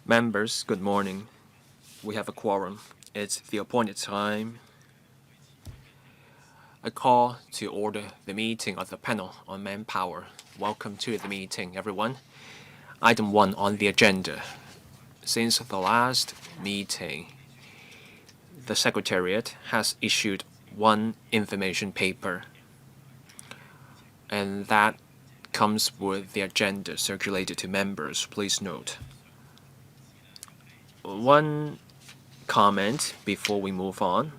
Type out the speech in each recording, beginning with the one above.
Members, good morning. We have a quorum. It's the appointed time. I call to order the meeting of the panel on Manpower. Welcome to the meeting, everyone. Item 1 on the agenda. Since the last meeting, the Secretariat has issued one information paper, and that comes with the agenda circulated to members. Please note. One comment before we move on.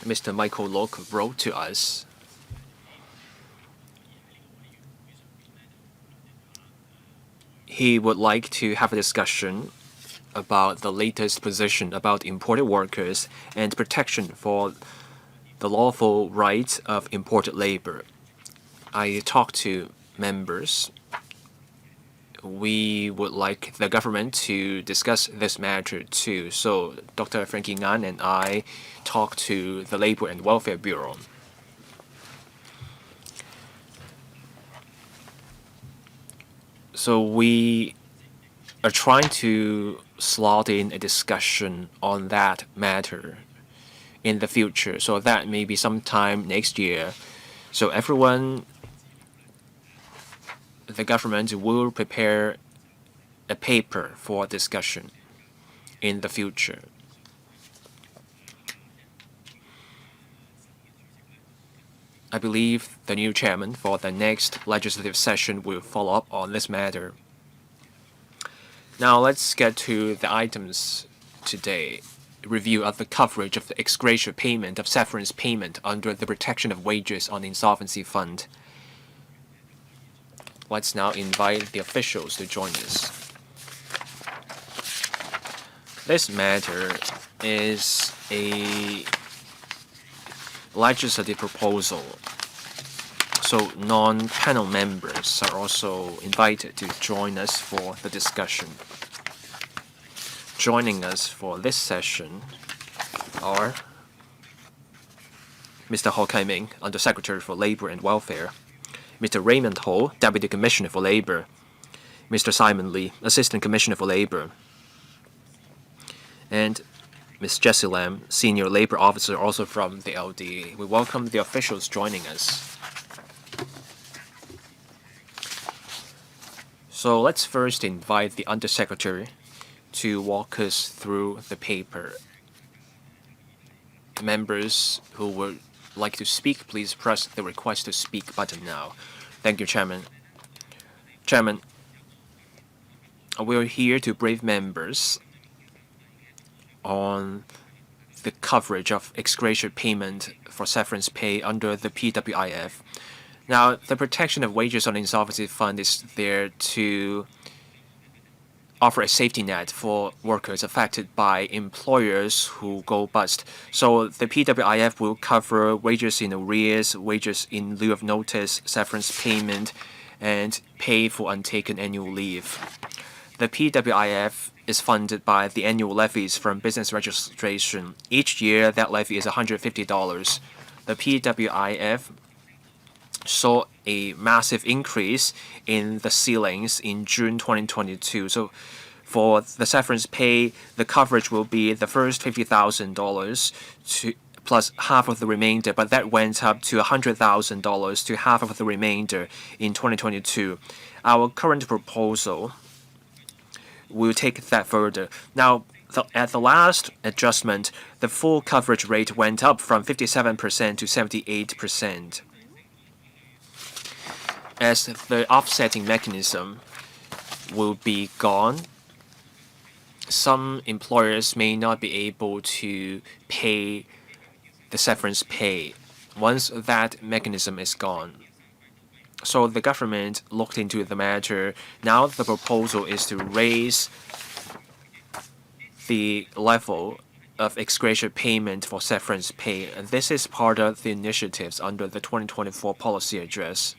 Mr. Michael Locke wrote to us. He would like to have a discussion about the latest position about imported workers and protection for the lawful rights of imported labor. I talked to members. We would like the government to discuss this matter too. So Dr. Frankie Ngan and I talked to the Labor and Welfare Bureau. So we are trying to slot in a discussion on that matter in the future. So that may be sometime next year. So everyone, the government will prepare a paper for discussion in the future. I believe the new chairman for the next legislative session will follow up on this matter. Now let's get to the items today. Review of the coverage of the ex gratia payment of severance payment under the protection of wages on Insolvency Fund. Let's now invite the officials to join us. This matter is a legislative proposal, so non-panel members are also invited to join us for the discussion. Joining us for this session are Mr. Ho Kai-ming, Under Secretary for Labor and Welfare, Mr. Raymond Ho, Deputy Commissioner for Labor, Mr. Simon Lee, Assistant Commissioner for Labor, and Ms. Jessie Lam, Senior Labor Officer, also from the LDA. We welcome the officials joining us. So let's first invite the Undersecretary to walk us through the paper. Members who would like to speak, please press the Request to Speak button now. Thank you, Chairman. Chairman, we're here to brief members on the coverage of ex gratia payment for severance pay under the PWIF. Now, the protection of wages on Insolvency Fund is there to offer a safety net for workers affected by employers who go bust. So the PWIF will cover wages in arrears, wages in lieu of notice, severance payment, and pay for untaken annual leave. The PWIF is funded by the annual levies from business registration. Each year, that levy is $150. The PWIF saw a massive increase in the ceilings in June 2022. So for the severance pay, the coverage will be the first $50,000 plus half of the remainder, but that went up to $100,000 to half of the remainder in 2022. Our current proposal will take that further. Now, at the last adjustment, the full coverage rate went up from 57% to 78%. As the offsetting mechanism will be gone, some employers may not be able to pay the severance pay once that mechanism is gone. So the government looked into the matter. Now the proposal is to raise the level of ex gratia payment for severance pay. And this is part of the initiatives under the 2024 policy address.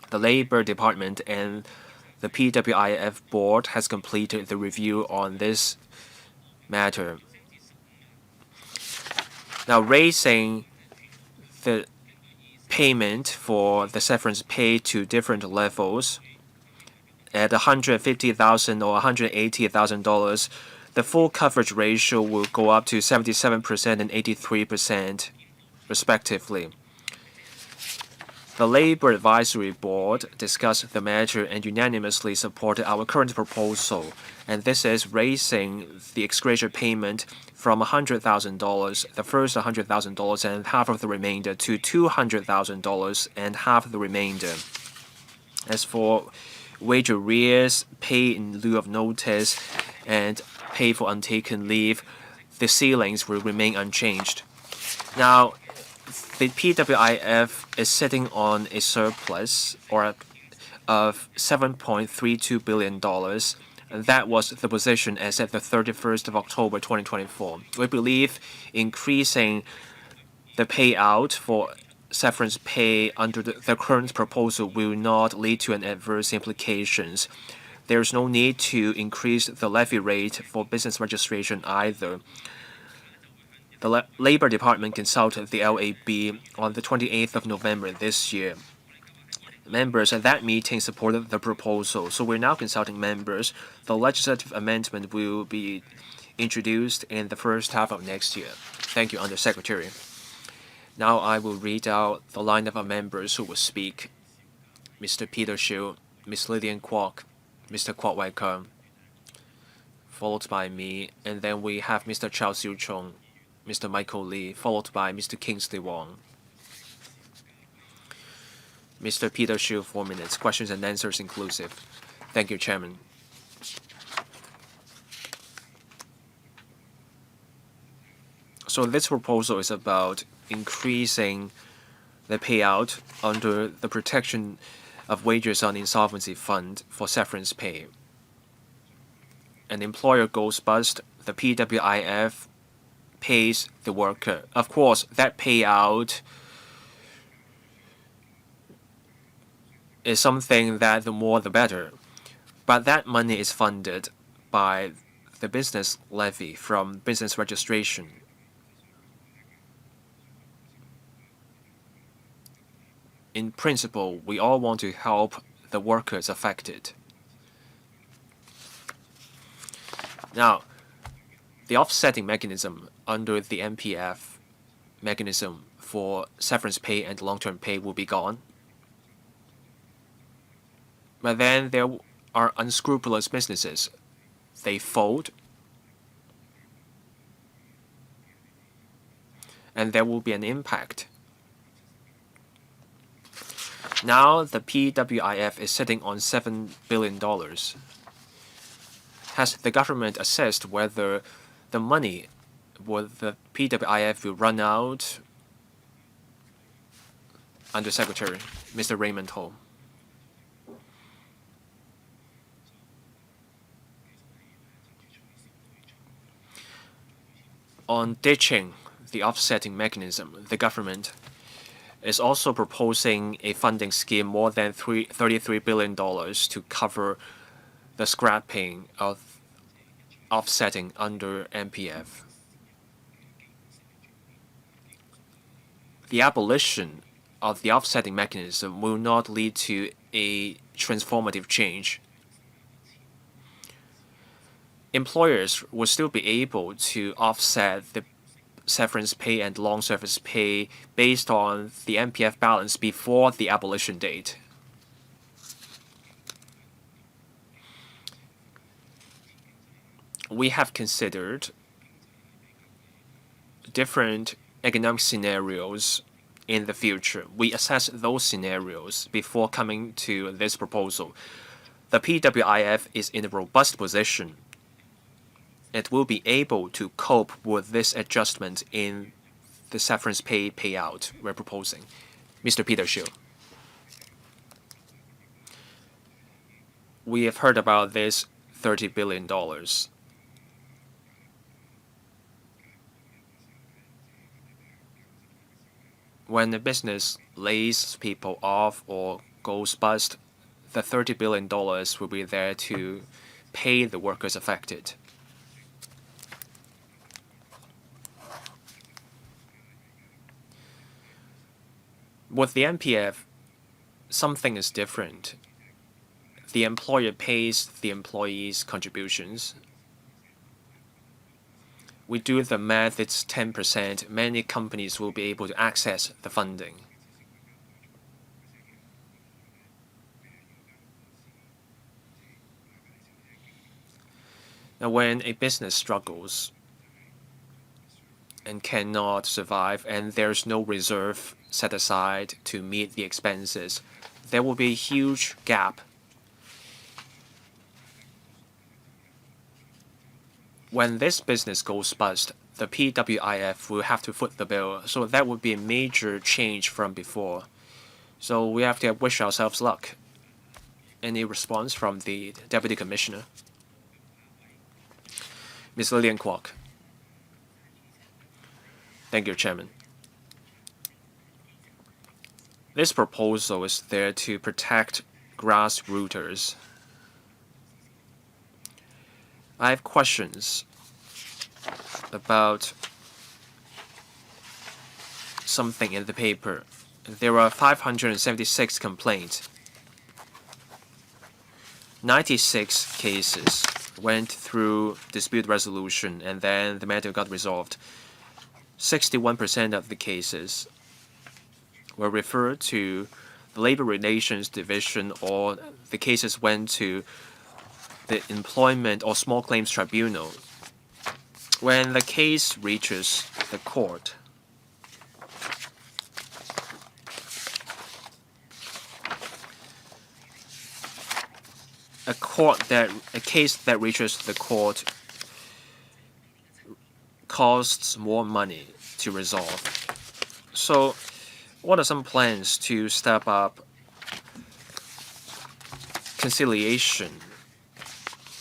The Labor Department and the PWIF Board has completed the review on this matter. Now, raising the payment for the severance pay to different levels at $150,000 or $180,000, the full coverage ratio will go up to 77% and 83%, respectively. The Labor Advisory Board discussed the matter and unanimously supported our current proposal, and this is raising the ex gratia payment from $100,000, the first $100,000 and half of the remainder, to $200,000 and half of the remainder. As for wage arrears, pay in lieu of notice, and pay for untaken leave, the ceilings will remain unchanged. Now, the PWIF is sitting on a surplus of $7.32 billion. That was the position as at the 31st of October 2024. We believe increasing the payout for severance pay under the current proposal will not lead to an adverse implications. There is no need to increase the levy rate for business registration either. The Labor Department consulted the LAB on the 28th of November this year. Members at that meeting supported the proposal, so we're now consulting members. The legislative amendment will be introduced in the first half of next year. Thank you, Under Secretary. Now I will read out the lineup of members who will speak. Mr. Peter Shiu, Ms. Lillian Kwok, Mr. Kwok Wai-Keung, followed by me, and then we have Mr. Chao Siu-chung, Mr. Michael Lee, followed by Mr. Kingsley Wong. Mr. Peter Shiu, 4 minutes. Questions and answers inclusive. Thank you, Chairman. So this proposal is about increasing the payout under the protection of wages on Insolvency Fund for severance pay. An employer goes bust, the PWIF pays the worker. Of course, that payout is something that the more the better, but that money is funded by the business levy from business registration. In principle, we all want to help the workers affected. Now, the offsetting mechanism under the MPF mechanism for severance pay and long-term pay will be gone. But then there are unscrupulous businesses. They fold, and there will be an impact. Now the PWIF is sitting on $7 billion. Has the government assessed whether the money with the PWIF will run out? Under Secretary, Mr. Raymond Ho. On ditching the offsetting mechanism, the government is also proposing a funding scheme more than $33 billion to cover the scrapping of offsetting under MPF. The abolition of the offsetting mechanism will not lead to a transformative change. Employers will still be able to offset the severance pay and long service pay based on the MPF balance before the abolition date. We have considered different economic scenarios in the future. We assess those scenarios before coming to this proposal. The PWIF is in a robust position. It will be able to cope with this adjustment in the severance pay payout we're proposing. Mr. Peter Shiu. We have heard about this $30 billion. When a business lays people off or goes bust, the $30 billion will be there to pay the workers affected. With the MPF, something is different. the employer pays the employees' contributions. We do the math, it's 10%. Many companies will be able to access the funding. Now, when a business struggles and cannot survive, and there's no reserve set aside to meet the expenses, there will be a huge gap. When this business goes bust, the PWIF will have to foot the bill, so that would be a major change from before. So we have to wish ourselves luck. Any response from the Deputy Commissioner? Ms. Lillian Kwok. Thank you, Chairman. This proposal is there to protect grassrooters. I have questions about something in the paper. There are 576 complaints. 96 cases went through dispute resolution, and then the matter got resolved. 61% of the cases were referred to the Labor Relations Division, or the cases went to the Employment or Small Claims Tribunal. When the case reaches the court, a case that reaches the court costs more money to resolve. So, what are some plans to step up conciliation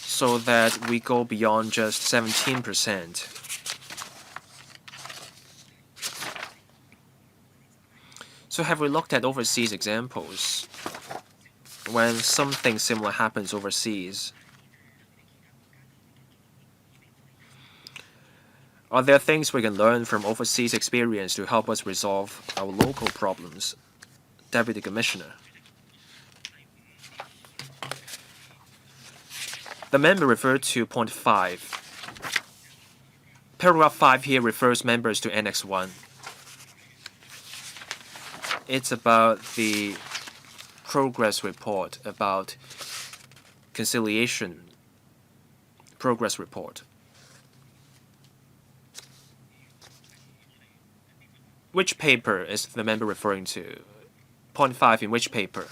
so that we go beyond just 17%? So have we looked at overseas examples when something similar happens overseas? Are there things we can learn from overseas experience to help us resolve our local problems? Deputy Commissioner. The member referred to point 5. Paragraph 5 here refers members to Annex 1. It's about the progress report, about conciliation progress report. Which paper is the member referring to? Point 5 in which paper?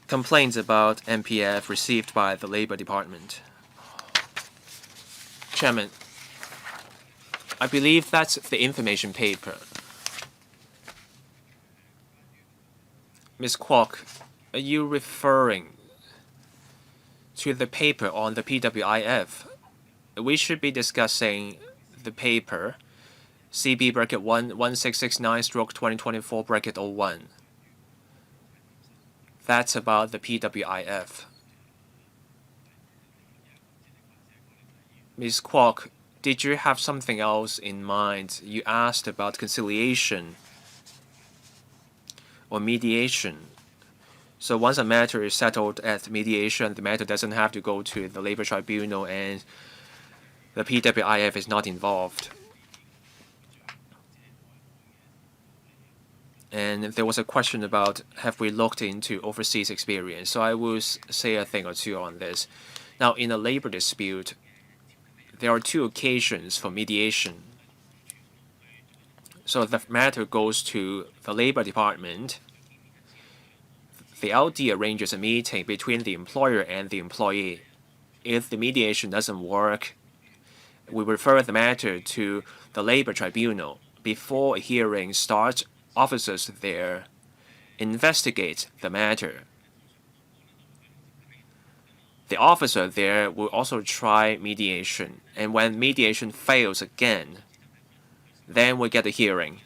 Complaints about MPF received by the Labor Department. Chairman, I believe that's the information paper. Ms. Kwok, are you referring to the paper on the PWIF? We should be discussing the paper CB bracket 1669/2024 bracket 01. That's about the PWIF. Ms. Kwok, did you have something else in mind? You asked about conciliation or mediation. So once a matter is settled at mediation, the matter doesn't have to go to the Labor Tribunal and the PWIF is not involved. And there was a question about have we looked into overseas experience. So I will say a thing or two on this. Now, in a labor dispute, there are 2 occasions for mediation. So the matter goes to the Labor Department. The LD arranges a meeting between the employer and the employee. If the mediation doesn't work, we refer the matter to the Labor Tribunal. Before a hearing starts, officers there investigate the matter. The officer there will also try mediation, and when mediation fails again, then we get a hearing.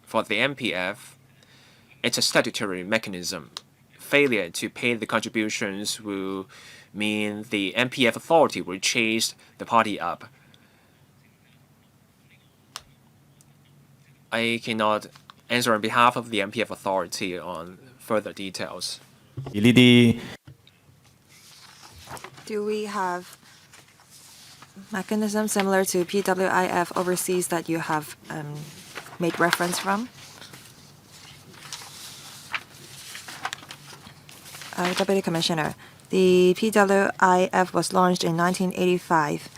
For the MPF, it's a statutory mechanism. Failure to pay the contributions will mean the MPF authority will chase the party up. I cannot answer on behalf of the MPF authority on further details. Do we have mechanisms similar to PWIF overseas that you have made reference from? Deputy Commissioner, the PWIF was launched in 1985.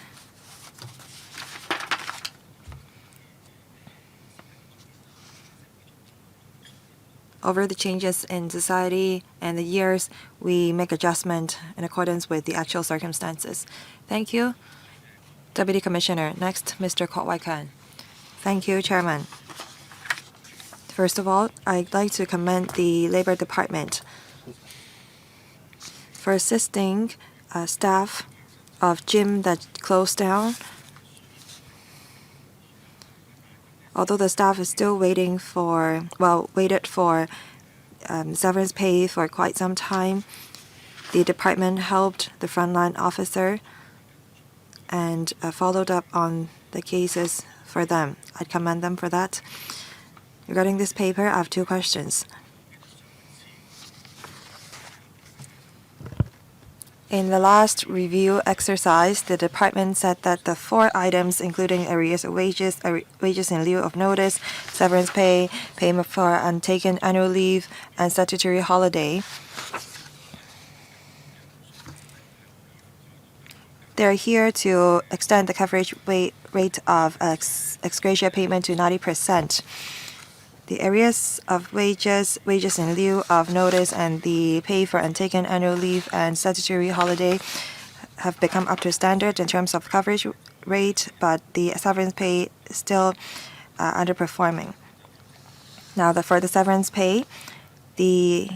Over the changes in society and the years, we make adjustment in accordance with the actual circumstances. Thank you. Deputy Commissioner. Next, Mr. Kwok Wai-kan. Thank you, Chairman. First of all, I'd like to commend the Labor Department for assisting staff of gym that closed down. Although the staff is still waited for severance pay for quite some time, the department helped the frontline officer and followed up on the cases for them. I commend them for that. Regarding this paper, I have two questions. In the last review exercise, the department said that the 4 items, including arrears of wages, wages in lieu of notice, severance pay, payment for untaken annual leave, and statutory holiday, they're here to extend the coverage rate of ex gratia payment to 90%. The areas of wages in lieu of notice, and the pay for untaken annual leave and statutory holiday have become up to standard in terms of coverage rate, but the severance pay is still underperforming. Now, for the severance pay, the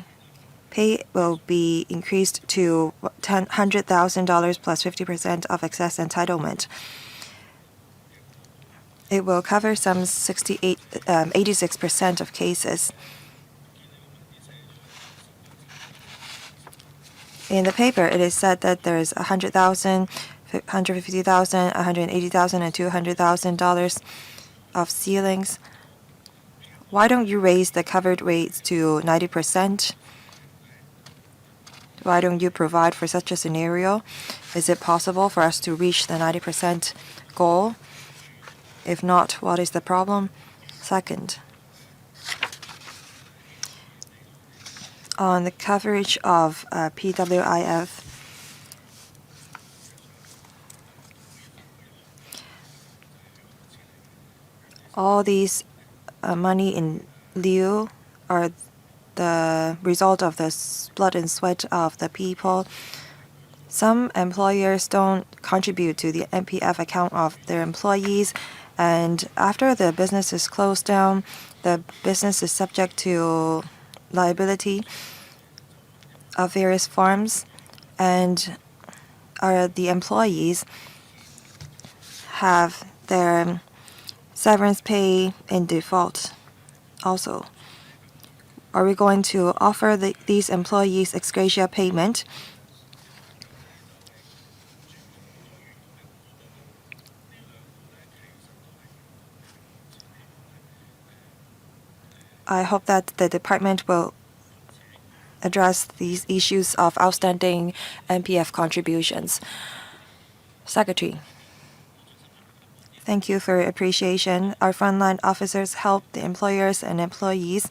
pay will be increased to $100,000 plus 50% of excess entitlement. It will cover some 86% of cases. In the paper, it is said that there is $100,000, $150,000, $180,000, and $200,000 of ceilings. Why don't you raise the covered rates to 90%? Why don't you provide for such a scenario? Is it possible for us to reach the 90% goal? If not, what is the problem? Second, on the coverage of PWIF, all these money in lieu are the result of the blood and sweat of the people. Some employers don't contribute to the MPF account of their employees, and after the business is closed down, the business is subject to liability of various forms, and the employees have their severance pay in default also. Are we going to offer these employees ex gratia payment? I hope that the department will address these issues of outstanding MPF contributions. Secretary, thank you for your appreciation. Our frontline officers help the employers and employees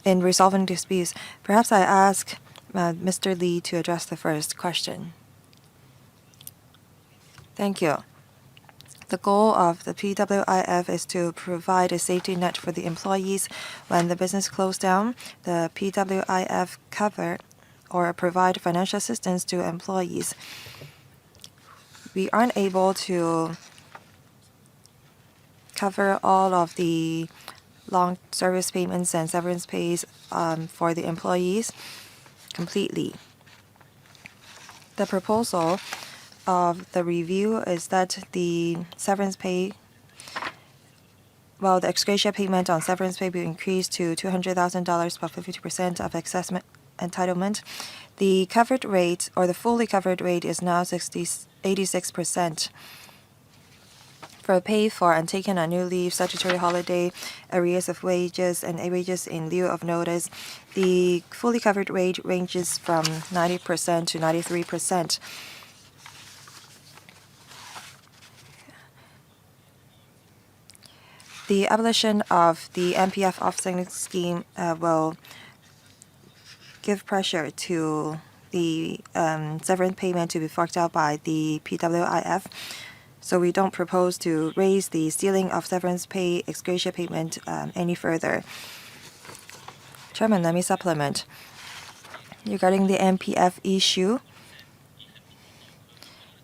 in resolving disputes. Perhaps I ask Mr. Lee to address the first question. Thank you. The goal of the PWIF is to provide a safety net for the employees when the business closed down. The PWIF cover or provide financial assistance to employees. We aren't able to cover all of the long service payments and severance pays for the employees completely. The proposal of the review is that the severance pay, the ex gratia payment on severance pay will increase to $200,000 plus 50% of entitlement, the covered rate or the fully covered rate is now 86%. For pay for untaken annual leave, statutory holiday, arrears of wages, and wages in lieu of notice, the fully covered rate ranges from 90% to 93%. The abolition of the MPF offsetting scheme will give pressure to the severance payment to be forked out by the PWIF. So we don't propose to raise the ceiling of severance pay ex gratia payment any further. Chairman, let me supplement. Regarding the MPF issue,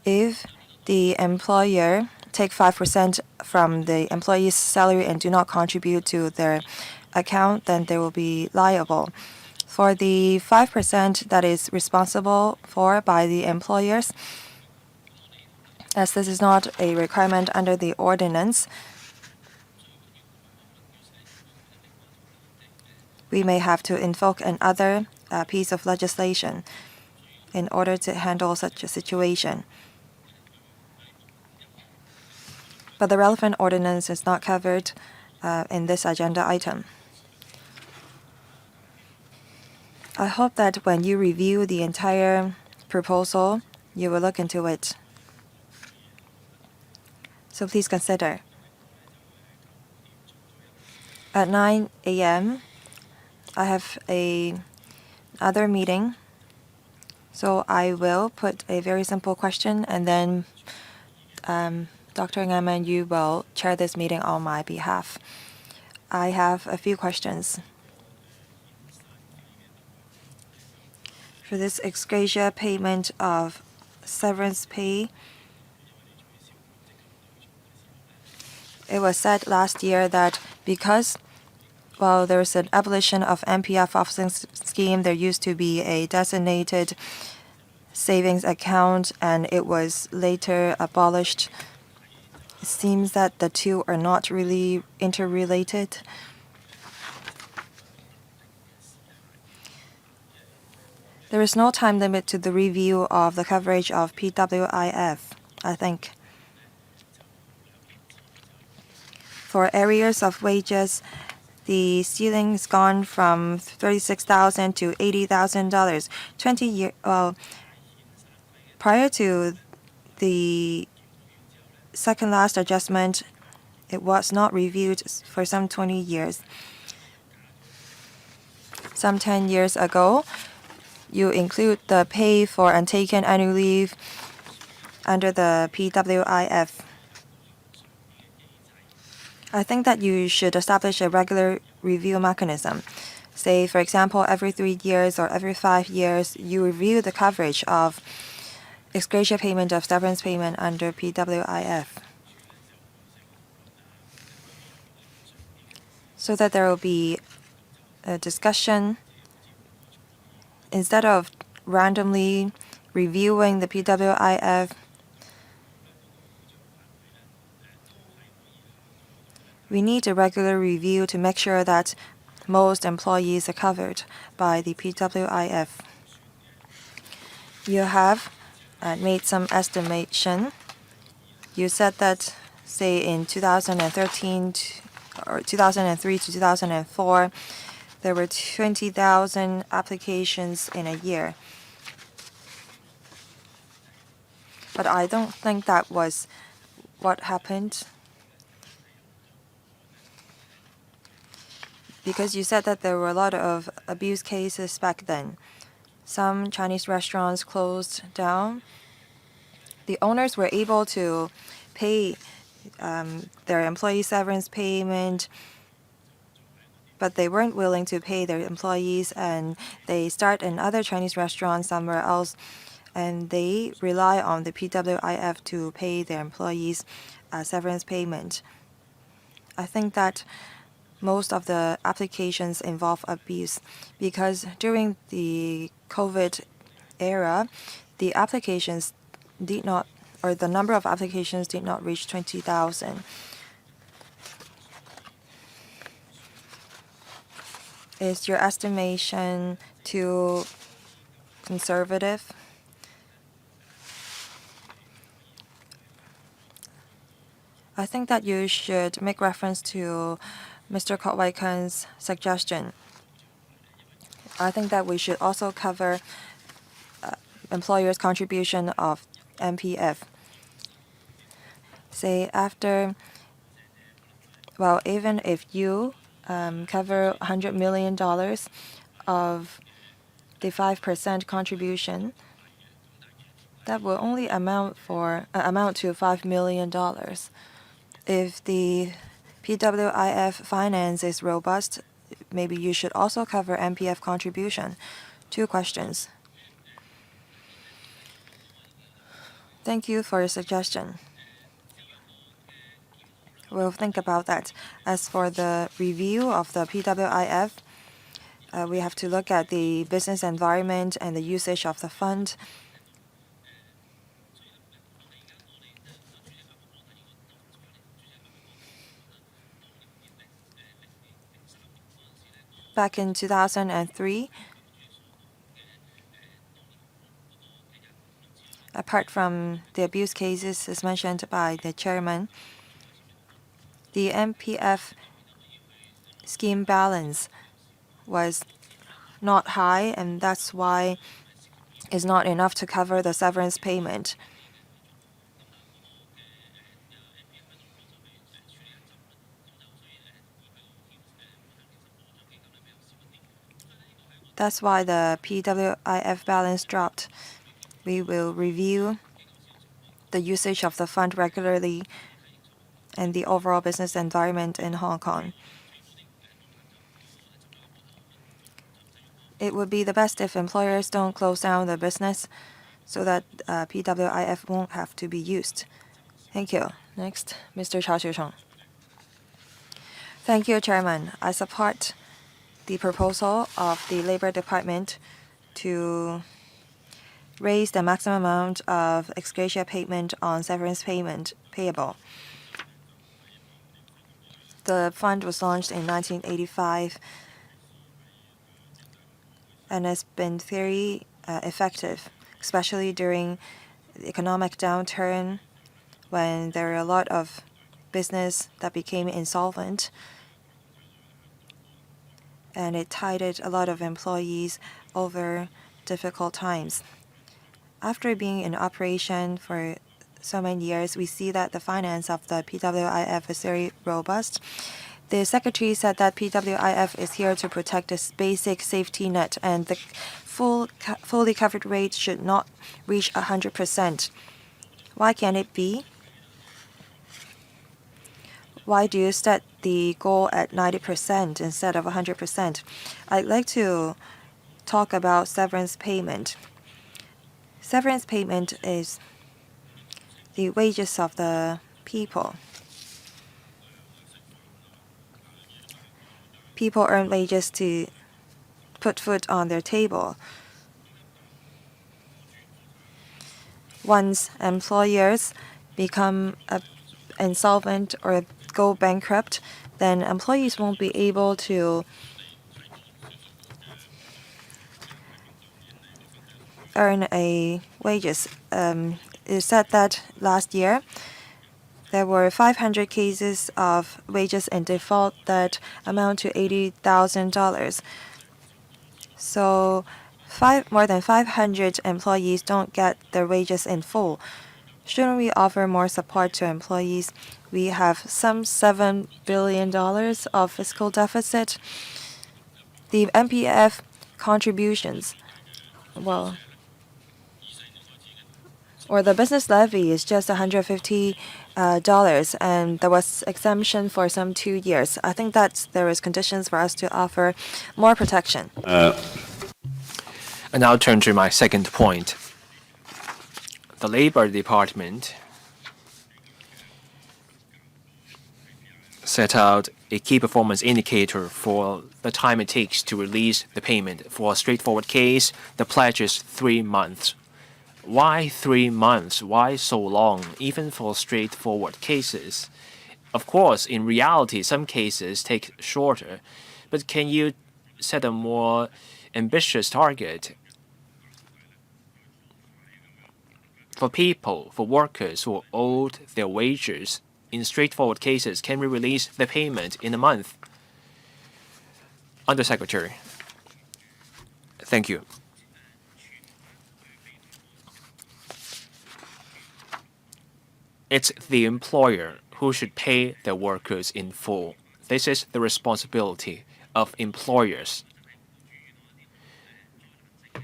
if the employer take 5% from the employee's salary and do not contribute to their account, then they will be liable. For the 5% that is responsible for by the employers, as this is not a requirement under the ordinance, we may have to invoke another piece of legislation in order to handle such a situation. But the relevant ordinance is not covered in this agenda item. I hope that when you review the entire proposal, you will look into it. So please consider. At 9 a.m., I have another meeting. So I will put a very simple question, and then Dr. Ngam and you will chair this meeting on my behalf. I have a few questions. For this ex gratia payment of severance pay, it was said last year that because there's an abolition of MPF offsetting scheme, there used to be a designated savings account, and it was later abolished. It seems that the two are not really interrelated. There is no time limit to the review of the coverage of PWIF, I think. For arrears of wages, the ceiling has gone from $36,000 to $80,000. 20 years. Prior to the second last adjustment, it was not reviewed for some 20 years. Some 10 years ago, you include the pay for untaken annual leave under the PWIF. I think that you should establish a regular review mechanism. Say, for example, every 3 years or every 5 years, you review the coverage of ex gratia payment of severance payment under PWIF, so that there will be a discussion instead of randomly reviewing the PWIF. We need a regular review to make sure that most employees are covered by the PWIF. You have made some estimation. You said that, say, in 2013 or 2003 to 2004, there were 20,000 applications in a year. But I don't think that was what happened, because you said that there were a lot of abuse cases back then. Some Chinese restaurants closed down. The owners were able to pay their employee severance payment, but they weren't willing to pay their employees, and they start another Chinese restaurant somewhere else, and they rely on the PWIF to pay their employees severance payment. I think that most of the applications involve abuse, because during the COVID era, the applications did not, or the number of applications did not reach 20,000. Is your estimation too conservative. I think that you should make reference to Mr. Kotwaikan's suggestion. I think that we should also cover employers' contribution of MPF. Say after, well, even if you cover $100 million of the 5% contribution, that will only amount to $5 million. If the PWIF finance is robust, maybe you should also cover MPF contribution. 2 questions. Thank you for your suggestion. We'll think about that. As for the review of the PWIF, we have to look at the business environment and the usage of the fund. Back in 2003, apart from the abuse cases as mentioned by the chairman, the MPF scheme balance was not high, and that's why it's not enough to cover the severance payment. That's why the PWIF balance dropped. We will review the usage of the fund regularly and the overall business environment in Hong Kong. It would be the best if employers don't close down the business so that PWIF won't have to be used. Thank you. Next, Mr. Cha Chiu-chung. Thank you, Chairman. I support the proposal of the Labor Department to raise the maximum amount of ex gratia payment on severance payment payable. The fund was launched in 1985 and has been very effective, especially during the economic downturn when there are a lot of business that became insolvent, and it tided a lot of employees over difficult times. After being in operation for so many years, we see that the finance of the PWIF is very robust. The Secretary said that PWIF is here to protect this basic safety net, and the fully covered rate should not reach 100%. Why can't it be? Why do you set the goal at 90% instead of 100%? I'd like to talk about severance payment. Severance payment is the wages of the people. People earn wages to put food on their table. Once employers become insolvent or go bankrupt, then employees won't be able to earn a wages. It said that last year there were 500 cases of wages in default that amount to $80,000. So more than 500 employees don't get their wages in full. Shouldn't we offer more support to employees? We have some $7 billion of fiscal deficit. The MPF contributions, or the business levy is just $150, and there was exemption for some 2 years. I think that there is conditions for us to offer more protection. And I'll turn to my second point. The Labor Department set out a key performance indicator for the time it takes to release the payment. For a straightforward case, the pledge is 3 months. Why 3 months? Why so long, even for straightforward cases? Of course, in reality, some cases take shorter, but can you set a more ambitious target for people, for workers who are owed their wages. In straightforward cases, can we release the payment in a month? Undersecretary. Thank you. It's the employer who should pay their workers in full. This is the responsibility of employers.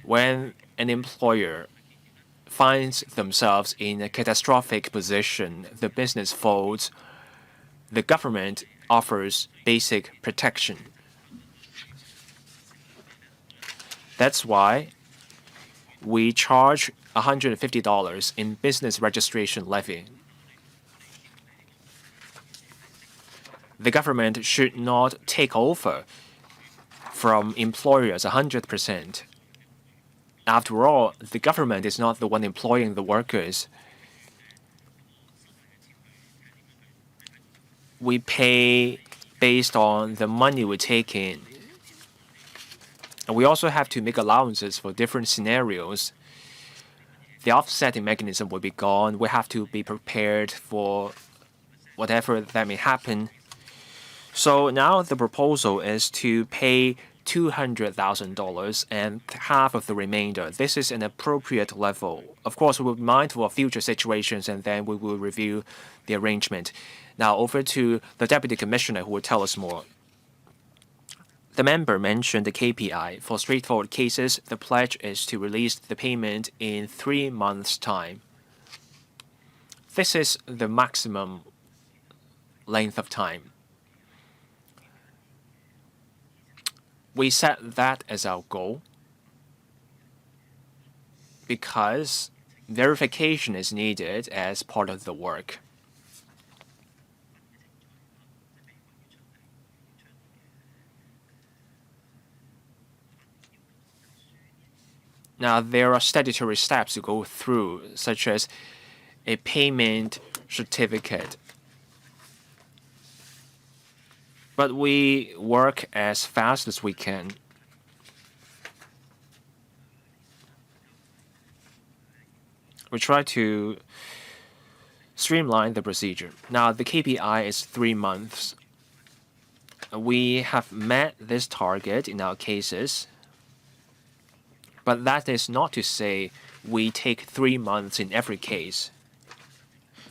When an employer finds themselves in a catastrophic position, the business folds, the government offers basic protection. That's why we charge $150 in business registration levy. The government should not take over from employers 100%. After all, the government is not the one employing the workers. We pay based on the money we take in. And we also have to make allowances for different scenarios. The offsetting mechanism will be gone. We have to be prepared for whatever that may happen. So now the proposal is to pay $200,000 and half of the remainder. This is an appropriate level. Of course, we will be mindful of future situations and then we will review the arrangement. Now over to the Deputy Commissioner who will tell us more. The member mentioned the KPI. For straightforward cases, the pledge is to release the payment in 3 months' time. This is the maximum length of time. We set that as our goal because verification is needed as part of the work. Now, there are statutory steps to go through, such as a payment certificate. But we work as fast as we can. We try to streamline the procedure. Now, the KPI is 3 months. We have met this target in our cases, but that is not to say we take 3 months in every case.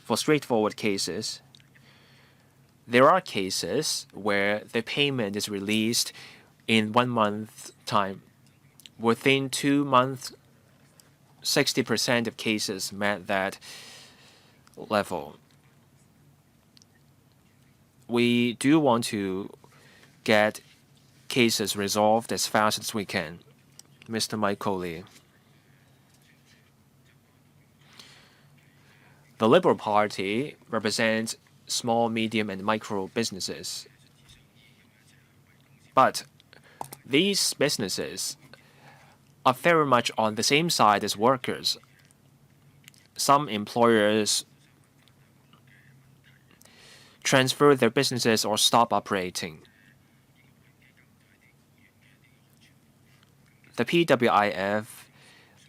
For straightforward cases, there are cases where the payment is released in 1 month's time. Within 2 months, 60% of cases met that level. We do want to get cases resolved as fast as we can. Mr. Michael Lee. The Liberal Party represents small, medium, and micro businesses. But these businesses are very much on the same side as workers. Some employers transfer their businesses or stop operating. The PWIF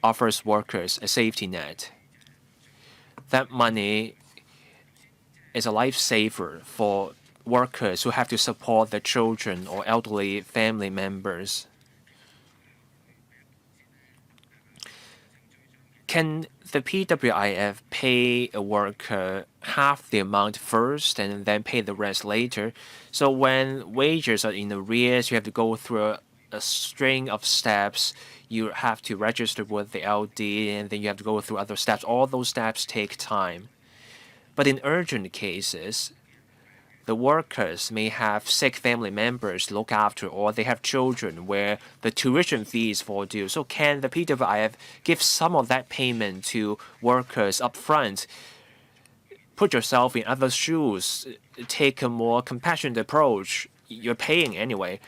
offers workers a safety net. That money is a lifesaver for workers who have to support their children or elderly family members. Can the PWIF pay a worker half the amount first and then pay the rest later? So when wages are in arrears, you have to go through a string of steps. You have to register with the LD and then you have to go through other steps. All those steps take time. But in urgent cases, the workers may have sick family members to look after, or they have children where the tuition fees fall due. So can the PWIF give some of that payment to workers up front? Put yourself in others' shoes. Take a more compassionate approach. You're paying anyway.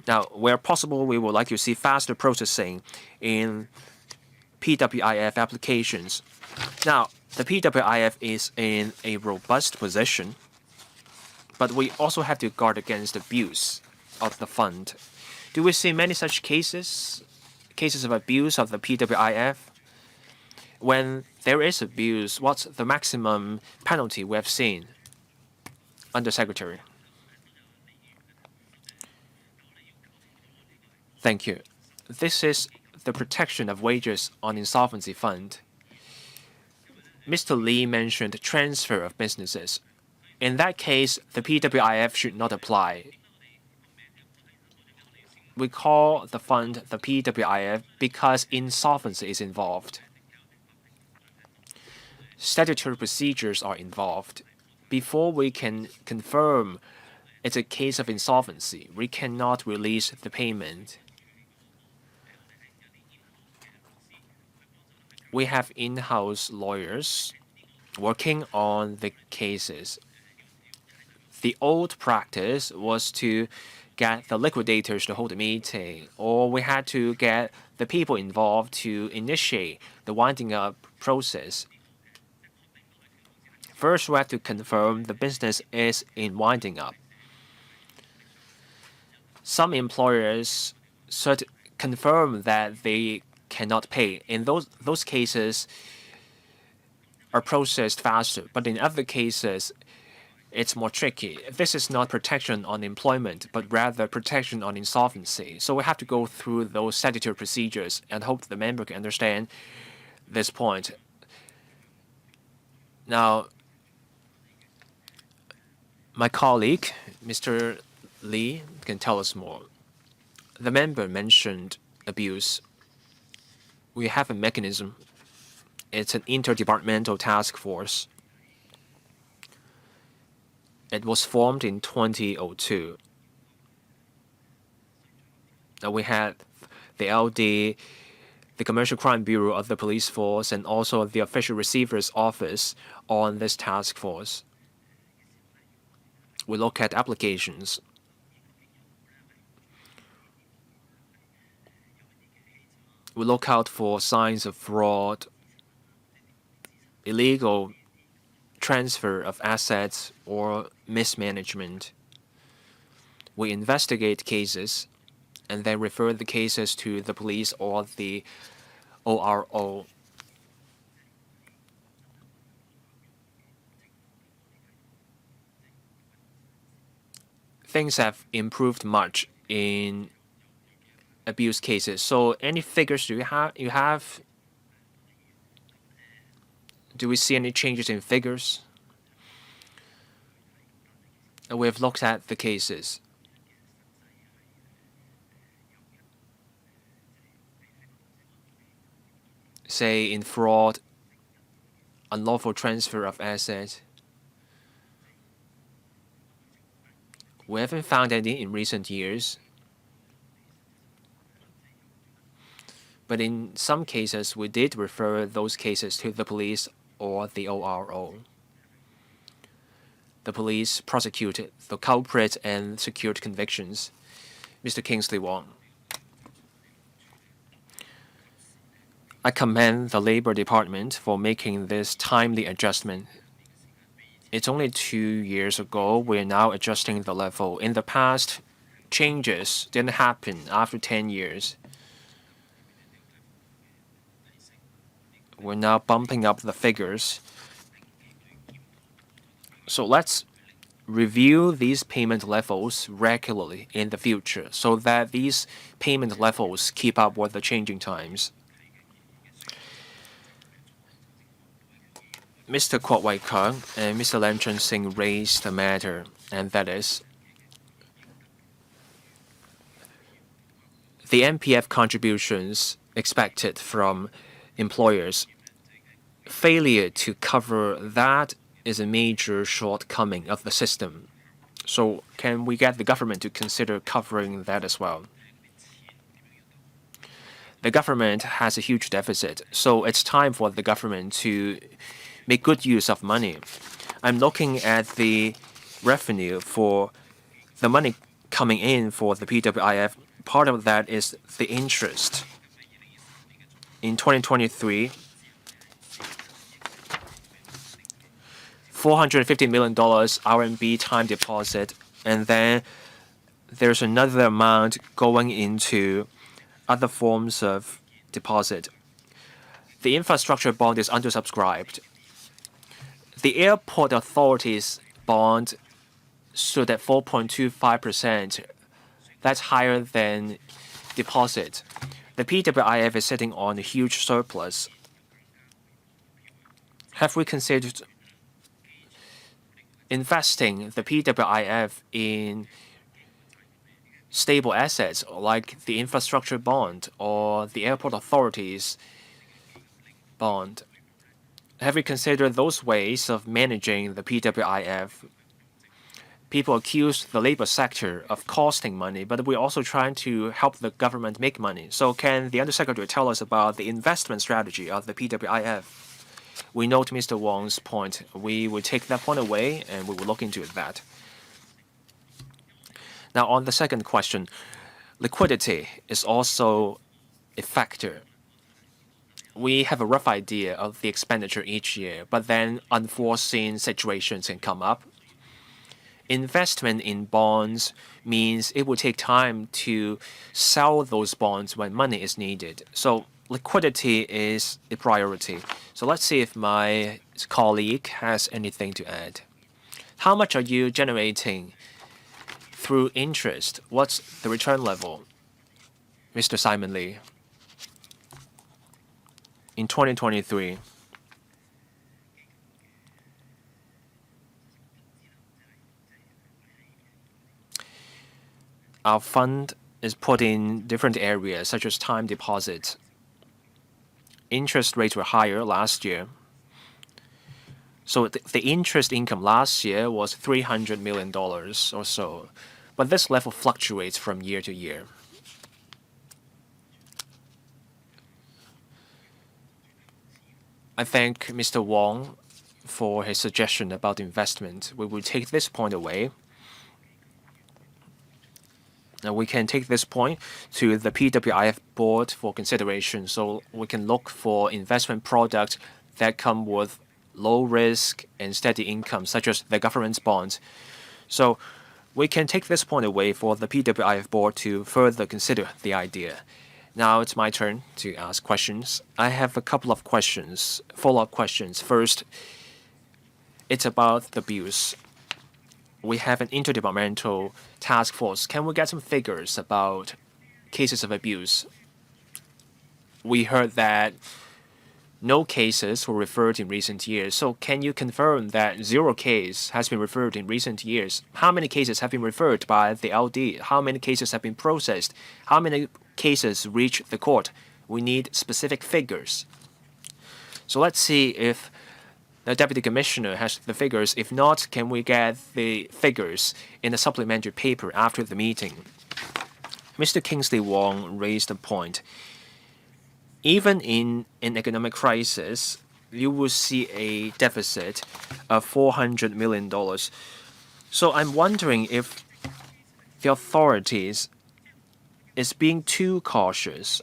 Now, where possible, we would like to see faster processing in PWIF applications. Now, the PWIF is in a robust position, but we also have to guard against abuse of the fund. Do we see many such cases of abuse of the PWIF? When there is abuse, what's the maximum penalty we have seen? Undersecretary. Thank you. This is the protection of wages on Insolvency Fund. Mr. Lee mentioned transfer of businesses. In that case, the PWIF should not apply. We call the fund the PWIF because insolvency is involved. Statutory procedures are involved. Before we can confirm it's a case of insolvency, we cannot release the payment. We have in-house lawyers working on the cases. The old practice was to get the liquidators to hold a meeting, or we had to get the people involved to initiate the winding up process. First, we have to confirm the business is in winding up. Some employers confirm that they cannot pay. In those cases are processed faster, but in other cases, it's more tricky. This is not protection on employment, but rather protection on insolvency. So we have to go through those statutory procedures and hope the member can understand this point. Now, my colleague, Mr. Lee, can tell us more. The member mentioned abuse. We have a mechanism. It's an interdepartmental task force. It was formed in 2002. We had the LD, the Commercial Crime Bureau of the Police Force, and also the Official Receiver's Office on this task force. We look at applications. We look out for signs of fraud, illegal transfer of assets, or mismanagement. We investigate cases and then refer the cases to the police or the ORO. Things have improved much in abuse cases. So any figures you have? Do we see any changes in figures? We have looked at the cases. Say in fraud, unlawful transfer of assets. We haven't found any in recent years. But in some cases, we did refer those cases to the police or the ORO. The police prosecuted the culprit and secured convictions. Mr. Kingsley Wong. I commend the Labor Department for making this timely adjustment. It's only 2 years ago. We're now adjusting the level. In the past, changes didn't happen after 10 years. We're now bumping up the figures. So let's review these payment levels regularly in the future so that these payment levels keep up with the changing times. Mr. Kwok Wai Kang and Mr. Lam Chun Sing raised a matter, and that is the MPF contributions expected from employers. Failure to cover that is a major shortcoming of the system. So can we get the government to consider covering that as well? The government has a huge deficit, so it's time for the government to make good use of money. I'm looking at the revenue for the money coming in for the PWIF. Part of that is the interest. In 2023, $450 million RMB time deposit, and then there's another amount going into other forms of deposit. The infrastructure bond is undersubscribed. The airport authorities bond stood at 4.25%. That's higher than deposit. The PWIF is sitting on a huge surplus. Have we considered investing the PWIF in stable assets like the infrastructure bond or the airport authorities bond? Have we considered those ways of managing the PWIF? People accuse the labor sector of costing money, but we're also trying to help the government make money. So can the Undersecretary tell us about the investment strategy of the PWIF? We note Mr. Wong's point. We will take that point away and we will look into that. Now, on the second question, liquidity is also a factor. We have a rough idea of the expenditure each year, but then unforeseen situations can come up. Investment in bonds means it will take time to sell those bonds when money is needed. So liquidity is a priority. So let's see if my colleague has anything to add. How much are you generating through interest? What's the return level? Mr. Simon Lee. In 2023, our fund is put in different areas such as time deposit. Interest rates were higher last year. So the interest income last year was $300 million or so. But this level fluctuates from year to year. I thank Mr. Wong for his suggestion about investment. We will take this point away. Now we can take this point to the PWIF board for consideration, so we can look for investment products that come with low risk and steady income, such as the government's bonds. So we can take this point away for the PWIF board to further consider the idea. Now it's my turn to ask questions. I have a couple of questions, follow-up questions. First, it's about the abuse. We have an interdepartmental task force. Can we get some figures about cases of abuse? We heard that no cases were referred in recent years. So can you confirm that 0 case has been referred in recent years? How many cases have been referred by the LD? How many cases have been processed? How many cases reach the court? We need specific figures. So let's see if the Deputy Commissioner has the figures. If not, can we get the figures in a supplementary paper after the meeting? Mr. Kingsley Wong raised a point. Even in an economic crisis, you will see a deficit of $400 million. So I'm wondering if the authorities is being too cautious.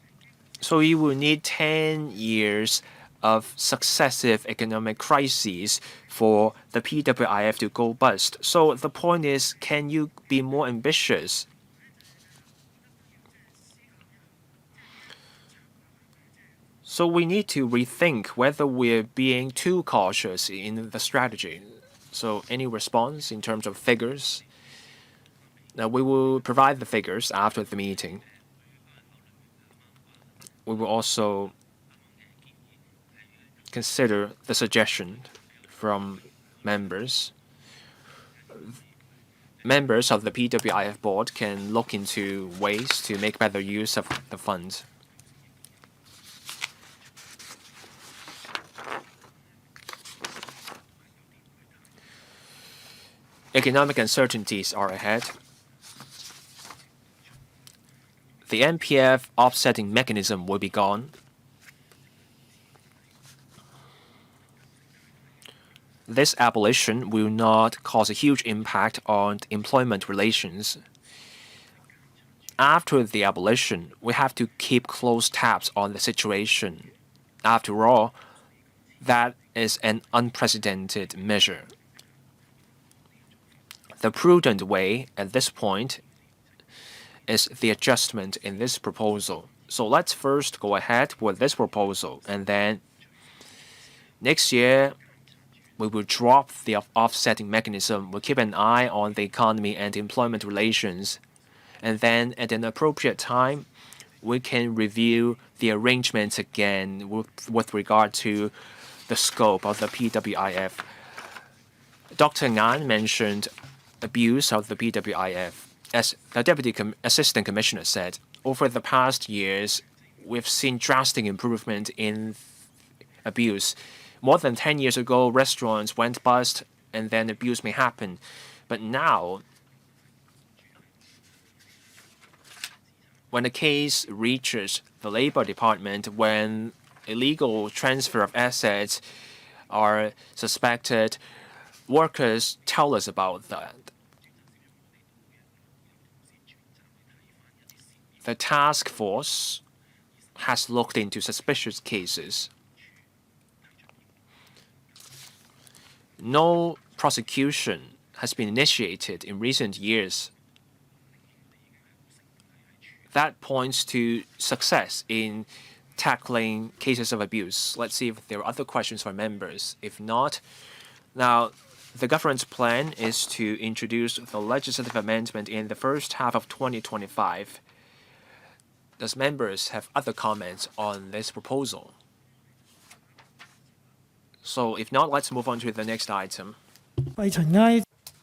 So you will need 10 years of successive economic crises for the PWIF to go bust. So the point is, can you be more ambitious? So we need to rethink whether we're being too cautious in the strategy. So any response in terms of figures? Now we will provide the figures after the meeting. We will also consider the suggestion from members. Members of the PWIF board can look into ways to make better use of the funds. Economic uncertainties are ahead. The NPF offsetting mechanism will be gone. This abolition will not cause a huge impact on employment relations. After the abolition, we have to keep close tabs on the situation. After all, that is an unprecedented measure. The prudent way at this point is the adjustment in this proposal. So let's first go ahead with this proposal, and then next year we will drop the offsetting mechanism. We'll keep an eye on the economy and employment relations, and then at an appropriate time, we can review the arrangements again with regard to the scope of the PWIF. Dr. Ngan mentioned abuse of the PWIF. As the Deputy Assistant Commissioner said, over the past years, we've seen drastic improvement in abuse. More than 10 years ago, restaurants went bust and then abuse may happen. But now, when the case reaches the Labor Department, when illegal transfer of assets are suspected, workers tell us about that. The task force has looked into suspicious cases. No prosecution has been initiated in recent years. That points to success in tackling cases of abuse. Let's see if there are other questions from members. If not, now the government's plan is to introduce the legislative amendment in the first half of 2025. Does members have other comments on this proposal? So if not, let's move on to the next item.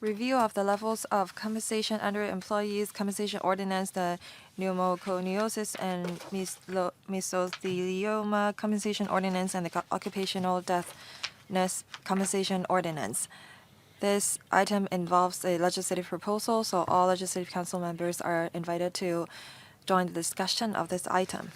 Review of the levels of compensation under employees' compensation ordinance, the Pneumoconiosis and Mesothelioma compensation ordinance, and the Occupational Deafness compensation ordinance. This item involves a legislative proposal, so all Legislative Council members are invited to join the discussion of this item.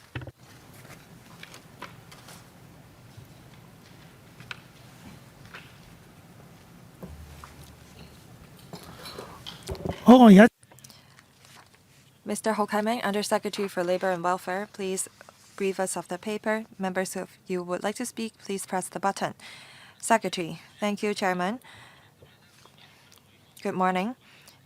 Mr. Ho Kai-meng, Undersecretary for Labor and Welfare, please brief us of the paper. Members, if you would like to speak, please press the button. Secretary. Thank you, Chairman. Good morning.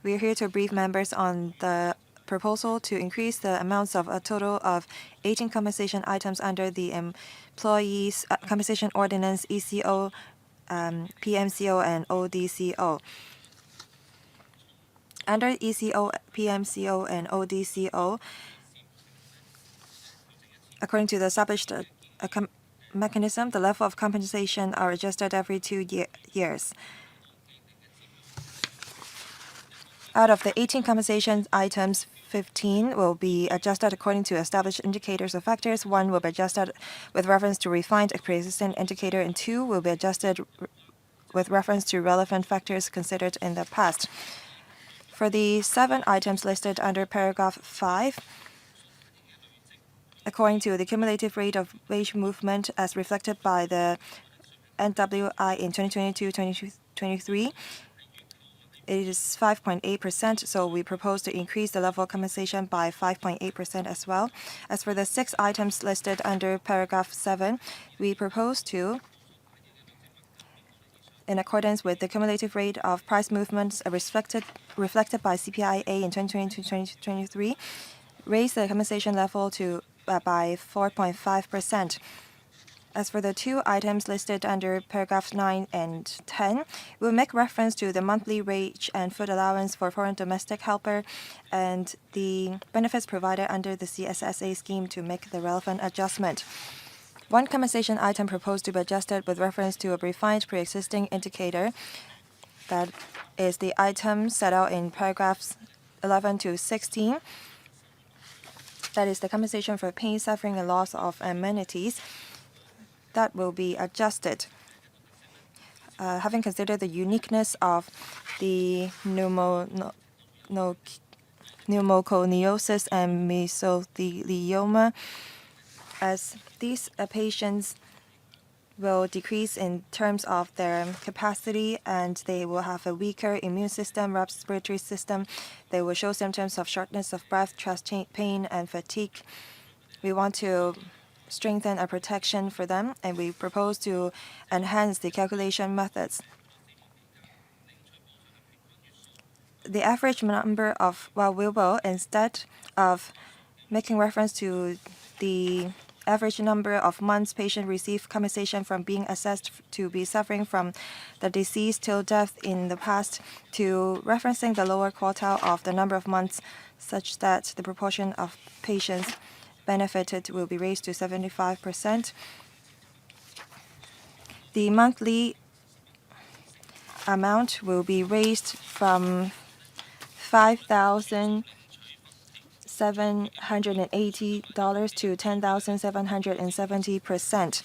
We are here to brief members on the proposal to increase the amounts of a total of 18 compensation items under the Employees Compensation Ordinance, ECO, PMCO, and ODCO. Under ECO, PMCO, and ODCO, according to the established mechanism, the level of compensation are adjusted every 2 years. Out of the 18 compensation items, 15 will be adjusted according to established indicators of factors. 1 will be adjusted with reference to refined pre-existing indicator, and 2 will be adjusted with reference to relevant factors considered in the past. For the 7 items listed under paragraph 5, according to the cumulative rate of wage movement as reflected by the NWI in 2022-2023, it is 5.8%, so we propose to increase the level of compensation by 5.8% as well. As for the 6 items listed under paragraph 7, we propose to, in accordance with the cumulative rate of price movements reflected by CPIA in 2022-2023, raise the compensation level to by 4.5%. As for the 2 items listed under paragraphs 9 and 10, we'll make reference to the monthly wage and food allowance for foreign domestic helper and the benefits provided under the CSSA scheme to make the relevant adjustment. 1 compensation item proposed to be adjusted with reference to a refined pre-existing indicator. That is the item set out in paragraphs 11 to 16. That is the compensation for pain, suffering, and loss of amenities. That will be adjusted. Having considered the uniqueness of the pneumoconiosis and mesothelioma, as these patients will decrease in terms of their capacity and they will have a weaker immune system, respiratory system. They will show symptoms of shortness of breath, chest pain, and fatigue. We want to strengthen our protection for them, and we propose to enhance the calculation methods. the average number of, we will, instead of making reference to the average number of months patient receive compensation from being assessed to be suffering from the disease till death in the past, to referencing the lower quartile of the number of months such that the proportion of patients benefited will be raised to 75%. The monthly amount will be raised from 5,780 to 10,770%.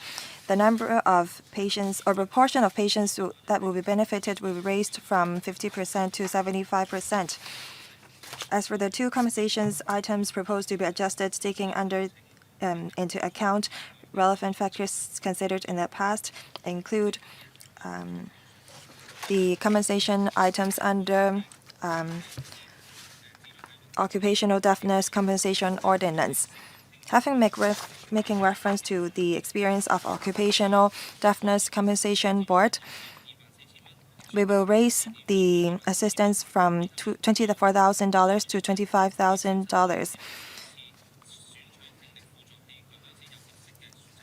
The number of patients or proportion of patients that will be benefited will be raised from 50% to 75%. As for the two compensations items proposed to be adjusted, taking into account relevant factors considered in the past, include the compensation items under Occupational Deafness Compensation Ordinance. Making reference to the experience of Occupational Deafness Compensation Board, we will raise the assistance from $24,000 to $25,000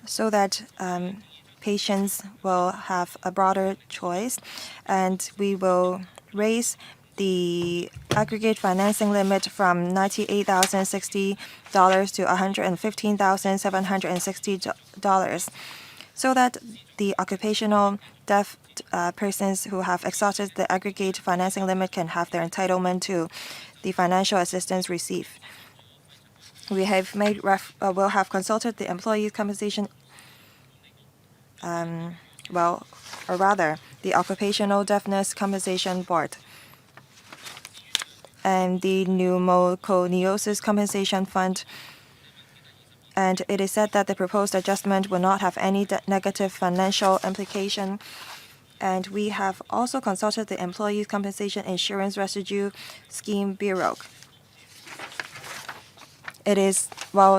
so that patients will have a broader choice, and we will raise the aggregate financing limit from $98,060 to $115,760 so that the occupational deaf persons who have exhausted the aggregate financing limit can have their entitlement to the financial assistance received. We have will have consulted the employee compensation, the Occupational Deafness Compensation Board and the Pneumoconiosis Compensation Fund. And it is said that the proposed adjustment will not have any negative financial implication. And we have also consulted the Employee Compensation Insurance Residue Scheme Bureau. They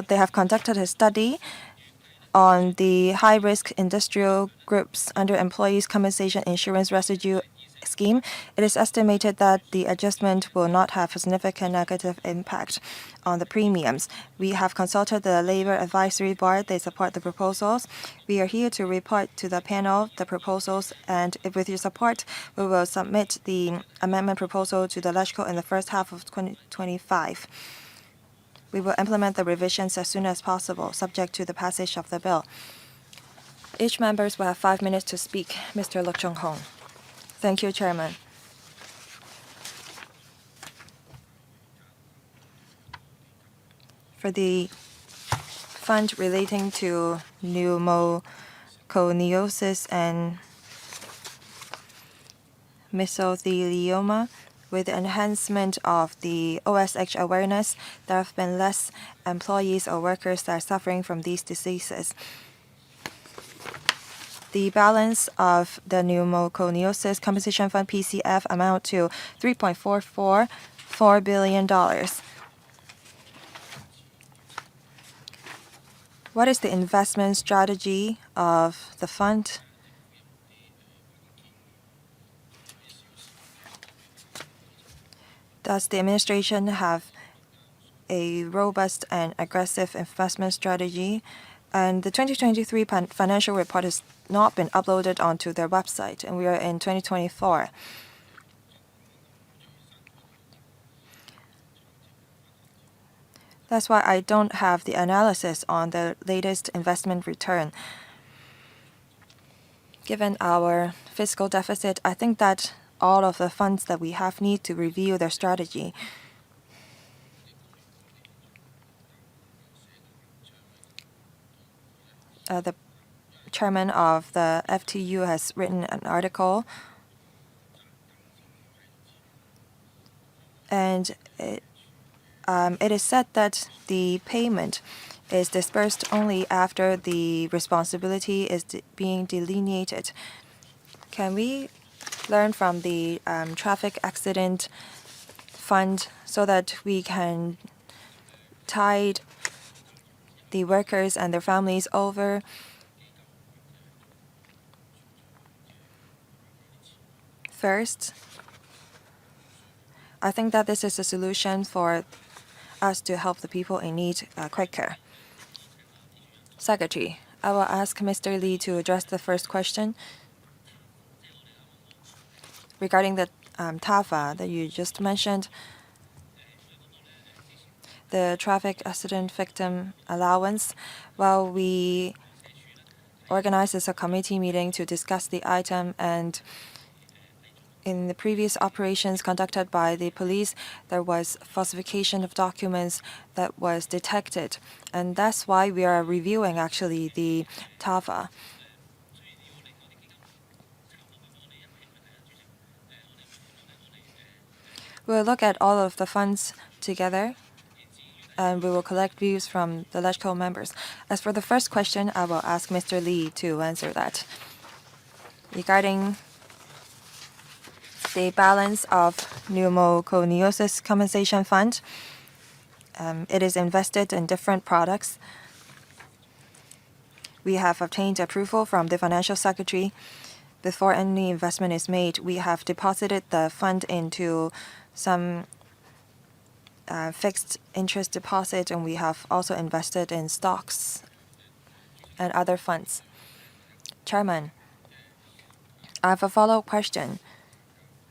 have conducted a study on the high-risk industrial groups under Employees Compensation Insurance Residue Scheme. It is estimated that the adjustment will not have a significant negative impact on the premiums. We have consulted the Labor Advisory Board. They support the proposals. We are here to report to the panel the proposals, and with your support, we will submit the amendment proposal to the LegCo in the first half of 2025. We will implement the revisions as soon as possible, subject to the passage of the bill. Each member will have 5 minutes to speak. Mr. Luk Chung-hong. Thank you, Chairman. For the fund relating to pneumoconiosis and mesothelioma, with the enhancement of the OSH awareness, there have been less employees or workers that are suffering from these diseases. The balance of the Pneumoconiosis Compensation Fund PCF amount to $3.444 billion. What is the investment strategy of the fund? Does the administration have a robust and aggressive investment strategy? And the 2023 financial report has not been uploaded onto their website, and we are in 2024. That's why I don't have the analysis on the latest investment return. Given our fiscal deficit, I think that all of the funds that we have need to review their strategy. The chairman of the FTU has written an article, and it is said that the payment is dispersed only after the responsibility is being delineated. Can we learn from the traffic accident fund so that we can tide the workers and their families over? First, I think that this is a solution for us to help the people in need quicker. Secretary, I will ask Mr. Lee to address the first question regarding the TAFA that you just mentioned. The traffic accident victim allowance. Well, we organized a committee meeting to discuss the item, and in the previous operations conducted by the police, there was falsification of documents that was detected, and that's why we are reviewing actually the TAFA. We'll look at all of the funds together, and we will collect views from the LegCo members. As for the first question, I will ask Mr. Lee to answer that. Regarding the balance of Pneumoconiosis compensation fund, it is invested in different products. We have obtained approval from the Financial Secretary. Before any investment is made, we have deposited the fund into some fixed interest deposit, and we have also invested in stocks and other funds. Chairman, I have a follow-up question.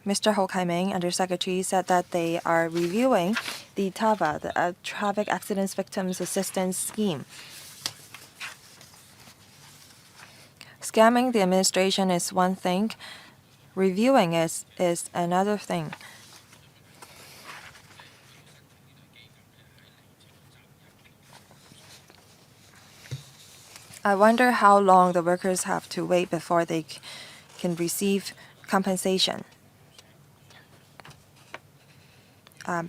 Mr. Ho Kai-ming, Undersecretary, said that they are reviewing the TAVA, the Traffic Accidents Victims Assistance Scheme. Scamming the administration is one thing. Reviewing is another thing. I wonder how long the workers have to wait before they can receive compensation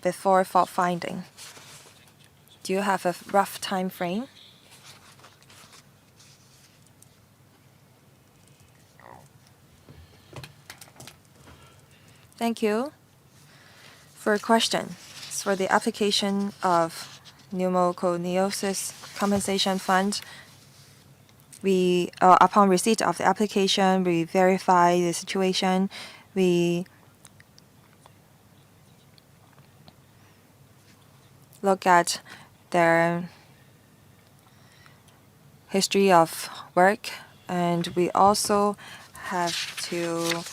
before fault finding. Do you have a rough time frame? Thank you. For a question, for the application of Pneumoconiosis Compensation Fund, we, upon receipt of the application, we verify the situation. We look at their history of work, and we also have to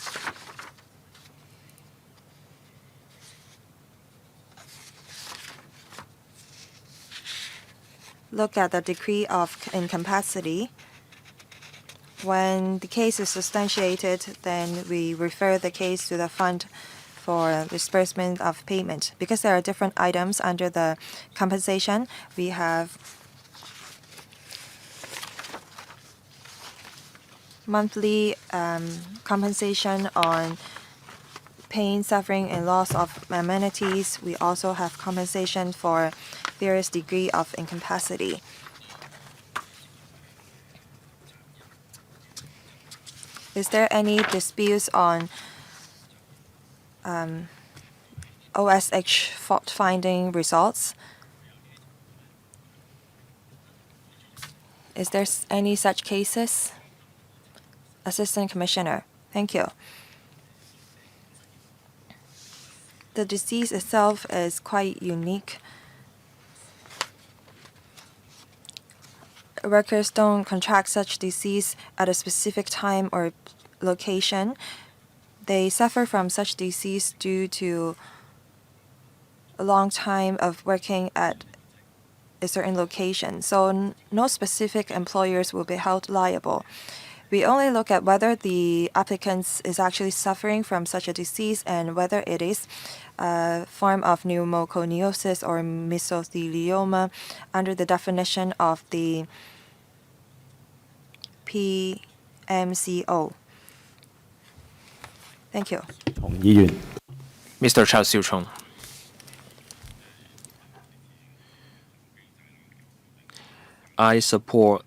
look at the degree of incapacity. When the case is substantiated, then we refer the case to the fund for disbursement of payment. Because there are different items under the compensation, we have monthly compensation on pain, suffering, and loss of amenities. We also have compensation for various degree of incapacity. Is there any disputes on OSH fault-finding results? Is there any such cases? Assistant Commissioner, thank you. The disease itself is quite unique. Workers don't contract such disease at a specific time or location. They suffer from such disease due to a long time of working at a certain location. So no specific employers will be held liable. We only look at whether the applicant is actually suffering from such a disease and whether it is a form of pneumoconiosis or mesothelioma under the definition of the PMCO. Thank you. Mr. Chao Siu-chung. I support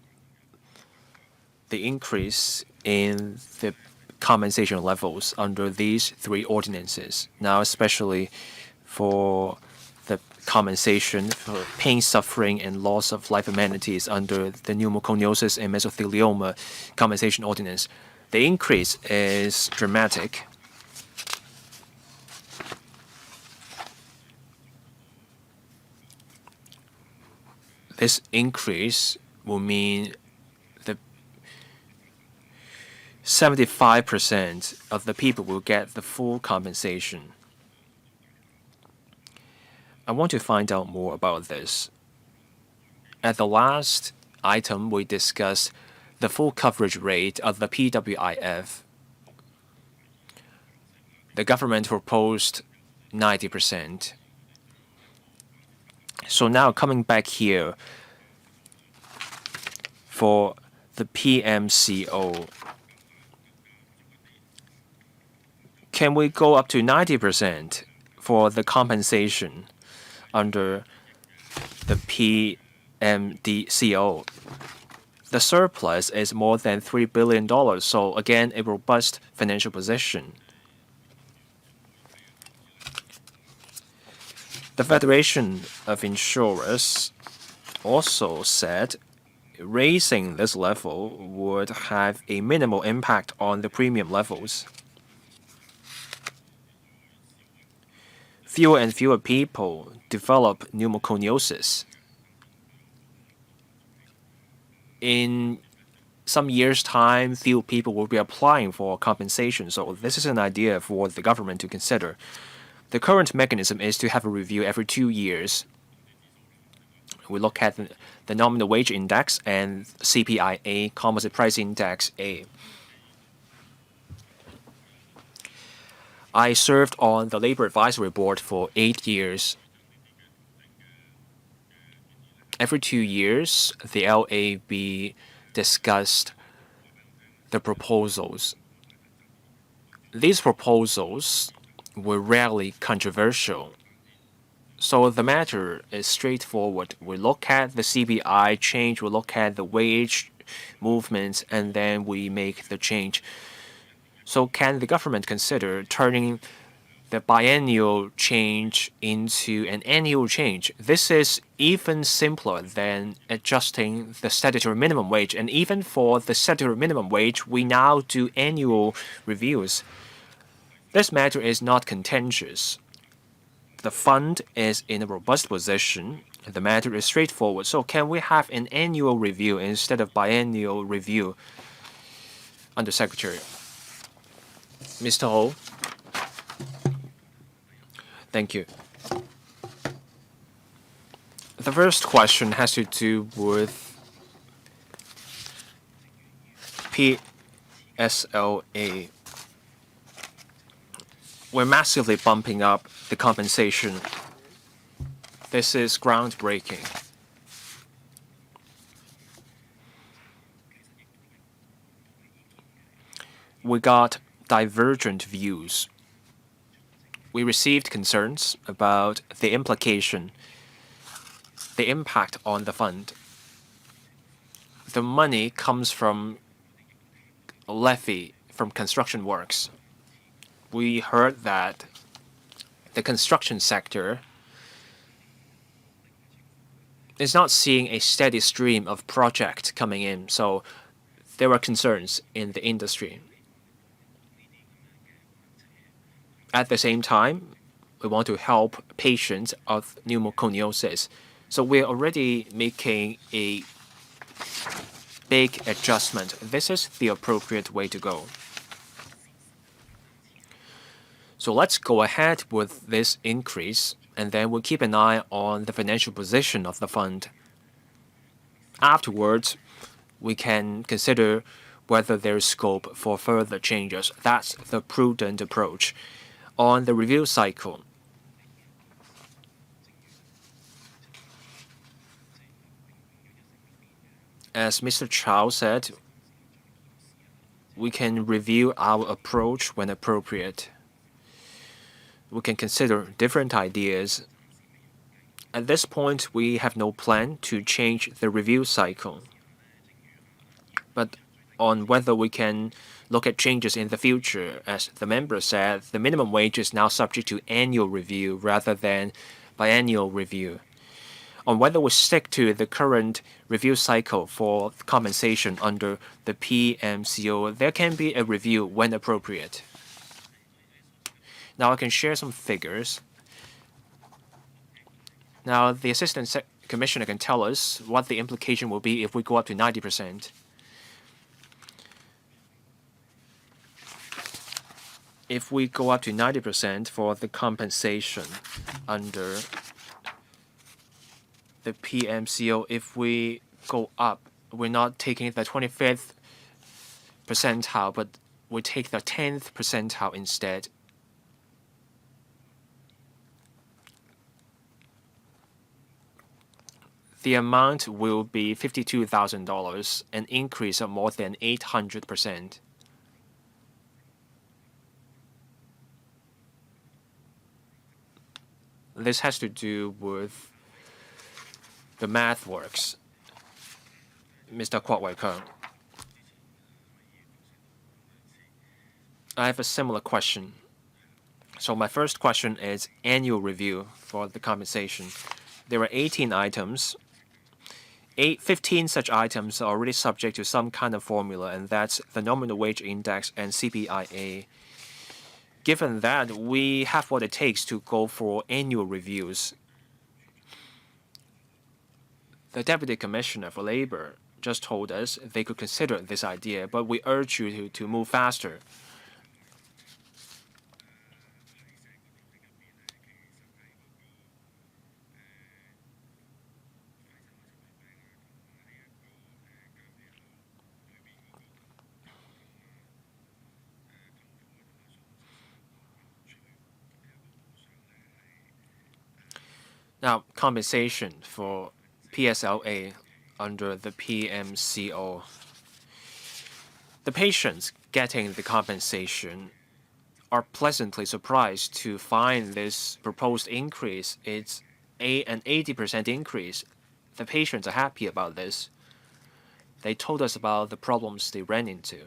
the increase in the compensation levels under these three ordinances. Now, especially for the compensation for pain, suffering, and loss of life amenities under the pneumoconiosis and mesothelioma compensation ordinance. The increase is dramatic. This increase will mean the 75% of the people will get the full compensation. I want to find out more about this. At the last item, we discussed the full coverage rate of the PWIF. The government proposed 90%. So now coming back here for the PMCO, can we go up to 90% for the compensation under the PMDCO? The surplus is more than $3 billion, so again, a robust financial position. The Federation of Insurers also said raising this level would have a minimal impact on the premium levels. Fewer and fewer people develop pneumoconiosis. In some years' time, few people will be applying for compensation, so this is an idea for the government to consider. The current mechanism is to have a review every 2 years. We look at the nominal wage index and CPIA, composite price index A. I served on the Labor Advisory Board for 8 years. Every 2 years, the LAB discussed the proposals. These proposals were rarely controversial. So the matter is straightforward. We look at the CPI change, we look at the wage movements, and then we make the change. So can the government consider turning the biennial change into an annual change? This is even simpler than adjusting the statutory minimum wage. And even for the statutory minimum wage, we now do annual reviews. This matter is not contentious. The fund is in a robust position. The matter is straightforward. So can we have an annual review instead of biennial review? Under Secretary. Mr. Ho. Thank you. The first question has to do with PSLA. We're massively bumping up the compensation. This is groundbreaking. We got divergent views. We received concerns about the implication, the impact on the fund. The money comes from a levy from construction works. We heard that the construction sector is not seeing a steady stream of projects coming in, so there were concerns in the industry. At the same time, we want to help patients of pneumoconiosis. So we're already making a big adjustment. This is the appropriate way to go. So let's go ahead with this increase, and then we'll keep an eye on the financial position of the fund. Afterwards, we can consider whether there is scope for further changes. That's the prudent approach. On the review cycle, as Mr. Chow said, we can review our approach when appropriate. We can consider different ideas. At this point, we have no plan to change the review cycle. But on whether we can look at changes in the future, as the member said, the minimum wage is now subject to annual review rather than biannual review. On whether we stick to the current review cycle for compensation under the PMCO, there can be a review when appropriate. Now I can share some figures. Now the Assistant Commissioner can tell us what the implication will be if we go up to 90%. If we go up to 90% for the compensation under the PMCO, if we go up, we're not taking the 25th percentile, but we take the 10th percentile instead. The amount will be $52,000, an increase of more than 800%. This has to do with the math works. Mr. Kwok Wai-kung. I have a similar question. So my first question is annual review for the compensation. There are 18 items. 15 such items are already subject to some kind of formula, and that's the nominal wage index and CPIA. Given that, we have what it takes to go for annual reviews. The Deputy Commissioner for Labor just told us they could consider this idea, but we urge you to move faster. Now, compensation for PSLA under the PMCO. The patients getting the compensation are pleasantly surprised to find this proposed increase. It's an 80% increase. The patients are happy about this. They told us about the problems they ran into.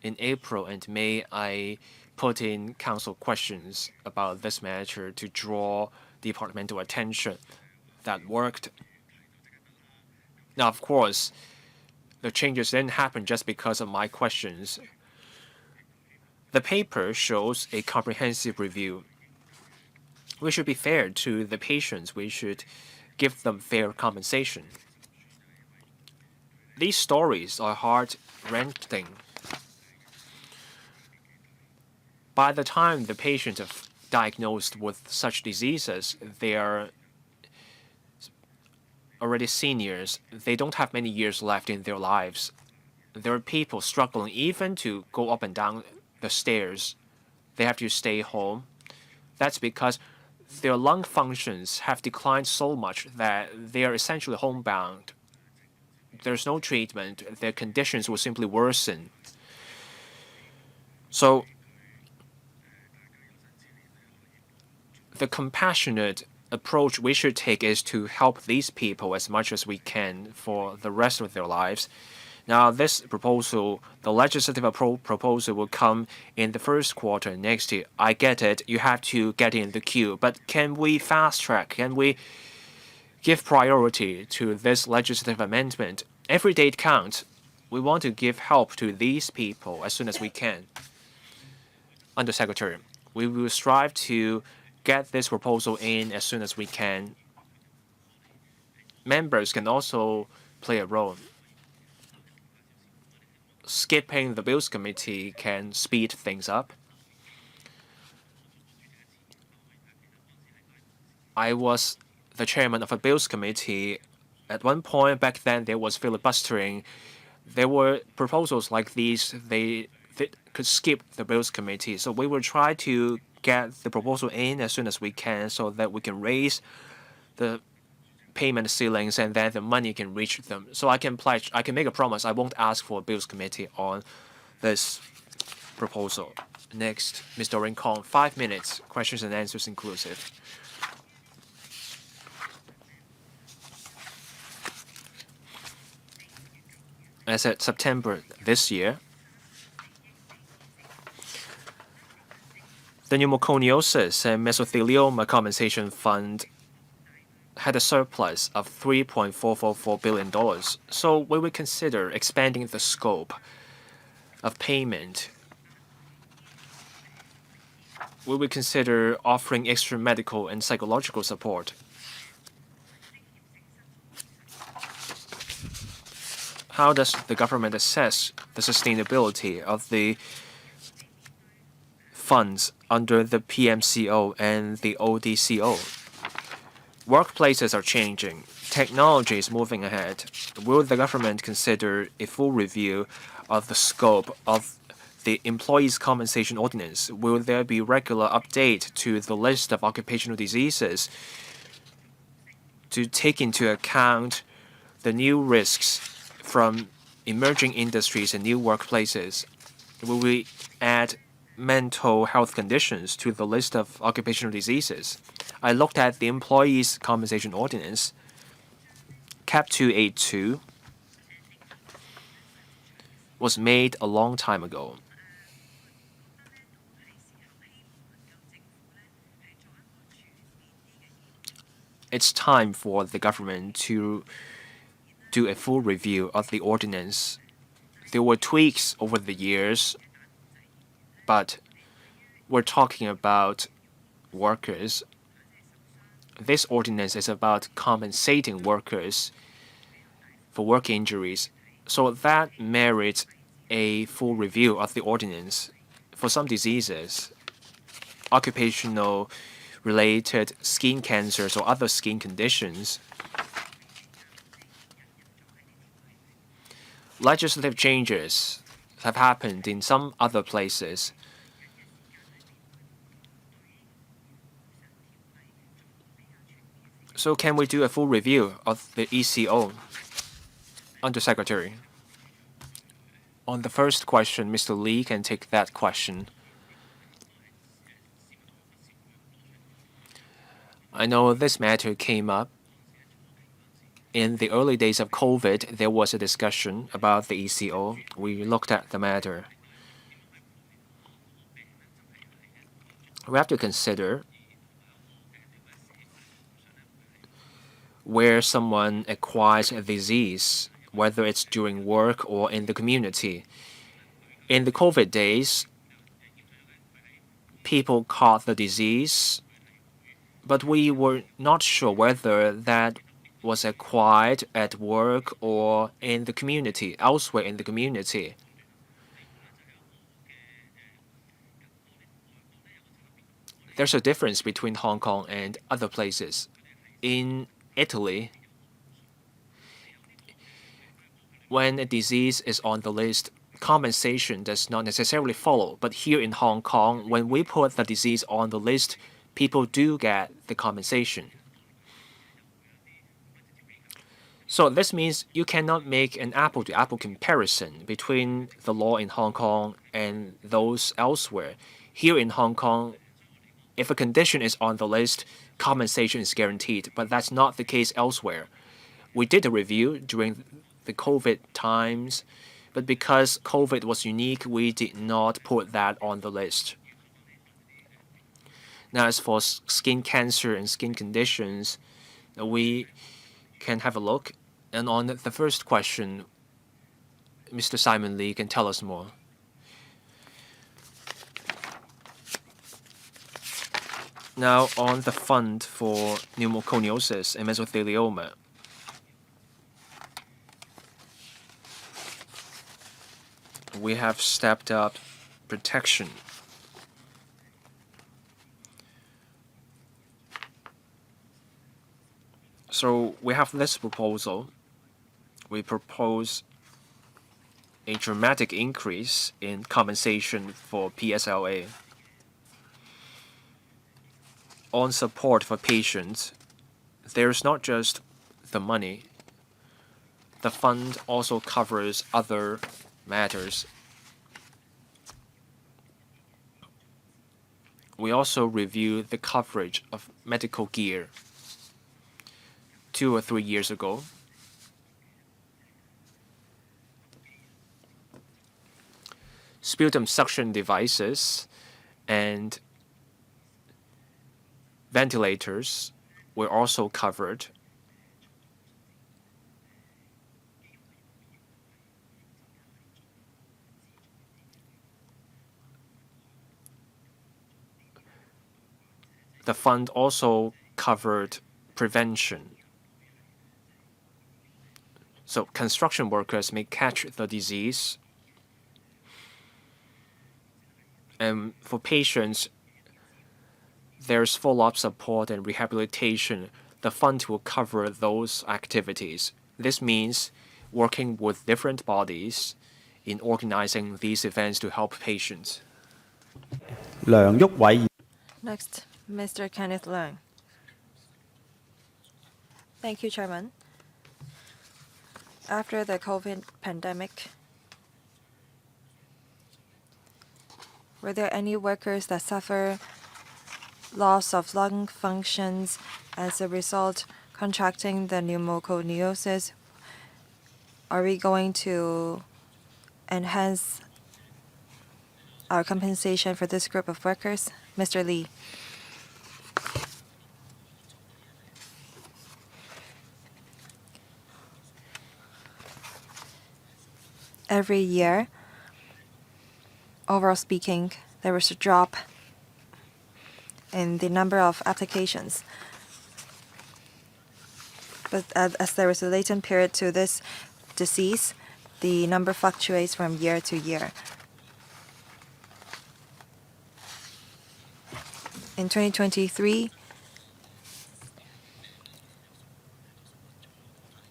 In April and May, I put in council questions about this matter to draw departmental attention. That worked. Now, of course, the changes didn't happen just because of my questions. The paper shows a comprehensive review. We should be fair to the patients. We should give them fair compensation. These stories are heart-wrenching. By the time the patients are diagnosed with such diseases, they are already seniors. They don't have many years left in their lives. There are people struggling even to go up and down the stairs. They have to stay home. That's because their lung functions have declined so much that they are essentially homebound. There's no treatment. Their conditions will simply worsen. So the compassionate approach we should take is to help these people as much as we can for the rest of their lives. Now, this proposal, the legislative proposal, will come in the first quarter next year. I get it. You have to get in the queue. But can we fast track? Can we give priority to this legislative amendment? Every day it counts. We want to give help to these people as soon as we can. Undersecretary, we will strive to get this proposal in as soon as we can. Members can also play a role. Skipping the Bills Committee can speed things up. I was the chairman of a Bills Committee. At one point back then, there was filibustering. There were proposals like these. They could skip the Bills Committee. So we will try to get the proposal in as soon as we can so that we can raise the payment ceilings and then the money can reach them. So I can pledge, I can make a promise I won't ask for a Bills Committee on this proposal. Next, Mr. Rincon, 5 minutes, questions and answers inclusive. As at September this year, the Pneumoconiosis and Mesothelioma Compensation Fund had a surplus of $3.444 billion. So we would consider expanding the scope of payment. we will consider offering extra medical and psychological support. How does the government assess the sustainability of the funds under the PMCO and the ODCO? Workplaces are changing. Technology is moving ahead. Will the government consider a full review of the scope of the Employees' Compensation Ordinance? Will there be regular update to the list of occupational diseases to take into account the new risks from emerging industries and new workplaces? Will we add mental health conditions to the list of occupational diseases? I looked at the Employees' Compensation Ordinance, Cap 282, was made a long time ago. It's time for the government to do a full review of the ordinance. There were tweaks over the years, but we're talking about workers. This ordinance is about compensating workers for work injuries, so that merits a full review of the ordinance. For some diseases, occupational related skin cancers or other skin conditions, legislative changes have happened in some other places. So can we do a full review of the ECO? Undersecretary. On the first question, Mr. Lee can take that question. I know this matter came up. In the early days of COVID, there was a discussion about the ECO. We looked at the matter. We have to consider where someone acquires a disease, whether it's during work or in the community. In the COVID days, people caught the disease, but we were not sure whether that was acquired at work or in the community, elsewhere in the community. There's a difference between Hong Kong and other places. In Italy, when a disease is on the list, compensation does not necessarily follow. But here in Hong Kong, when we put the disease on the list, people do get the compensation. So this means you cannot make an apple-to-apple comparison between the law in Hong Kong and those elsewhere. Here in Hong Kong, if a condition is on the list, compensation is guaranteed, but that's not the case elsewhere. We did a review during the COVID times, but because COVID was unique, we did not put that on the list. Now, as for skin cancer and skin conditions, we can have a look. And on the first question, Mr. Simon Lee can tell us more. Now, on the fund for pneumoconiosis and mesothelioma, we have stepped up protection. So we have this proposal. We propose a dramatic increase in compensation for PSLA. On support for patients, there's not just the money. The fund also covers other matters. We also review the coverage of medical gear. 2 or 3 years ago, sputum suction devices and ventilators were also covered. the fund also covered prevention. So construction workers may catch the disease, and for patients, there's follow-up support and rehabilitation. The fund will cover those activities. This means working with different bodies in organizing these events to help patients. Next, Mr. Kenneth Leung. Thank you, Chairman. After the COVID pandemic, were there any workers that suffer loss of lung functions as a result contracting the pneumoconiosis? Are we going to enhance our compensation for this group of workers? Mr. Lee. Every year, overall speaking, there was a drop in the number of applications. But as there is a latent period to this disease, the number fluctuates from year to year. In 2023,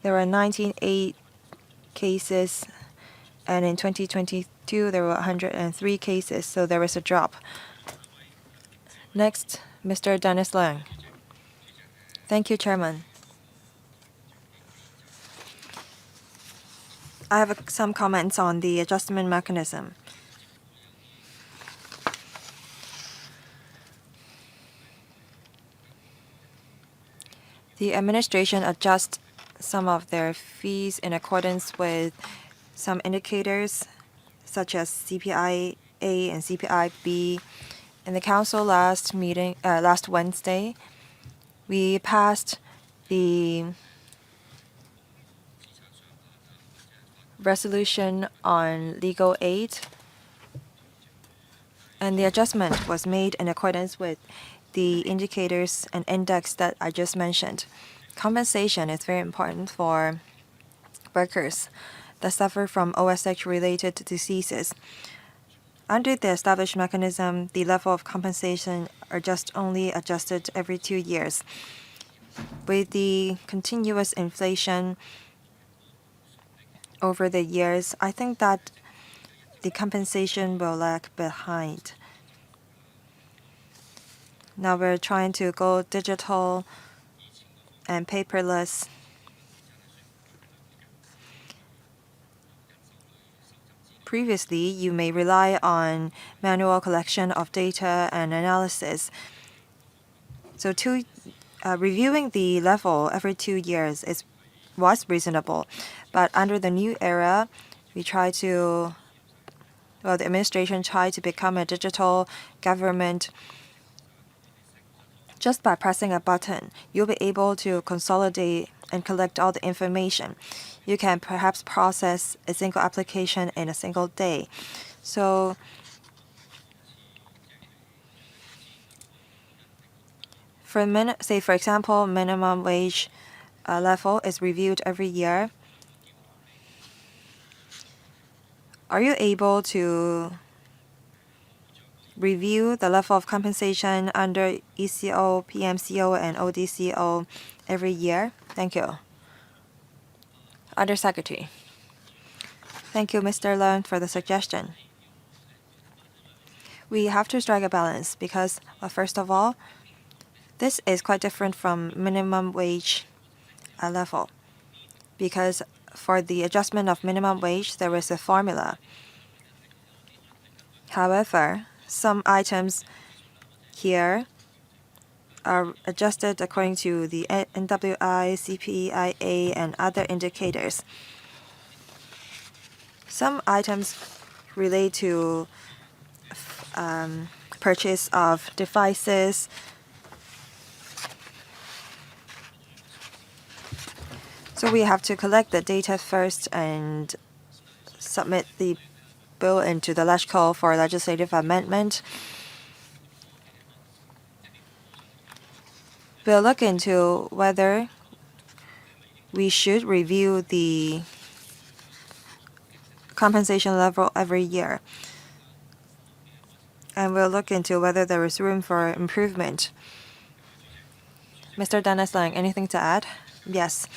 there were 98 cases, and in 2022, there were 103 cases, so there was a drop. Next, Mr. Dennis Leung. Thank you, Chairman. I have some comments on the adjustment mechanism. The administration adjusts some of their fees in accordance with some indicators, such as CPI A and CPI B. In the council last Wednesday, we passed the resolution on legal aid, and the adjustment was made in accordance with the indicators and index that I just mentioned. Compensation is very important for workers that suffer from OSH-related diseases. Under the established mechanism, the level of compensation are just only adjusted every 2 years. With the continuous inflation over the years, I think that the compensation will lag behind. Now we're trying to go digital and paperless. Previously, you may rely on manual collection of data and analysis. So reviewing the level every 2 years was reasonable. But under the new era, the administration tried to become a digital government. Just by pressing a button, you'll be able to consolidate and collect all the information. You can perhaps process a single application in a single day. So for example, minimum wage level is reviewed every year. Are you able to review the level of compensation under ECO, PMCO, and ODCO every year? Thank you. Under Secretary. Thank you, Mr. Leung, for the suggestion. We have to strike a balance because, first of all, this is quite different from minimum wage level, because for the adjustment of minimum wage, there is a formula. However, some items here are adjusted according to the NWI, CPIA, and other indicators. Some items relate to purchase of devices. So we have to collect the data first and submit the bill into the LegCo for legislative amendment. We'll look into whether we should review the compensation level every year. And we'll look into whether there is room for improvement. Mr. Dennis Lang, anything to add? Yes.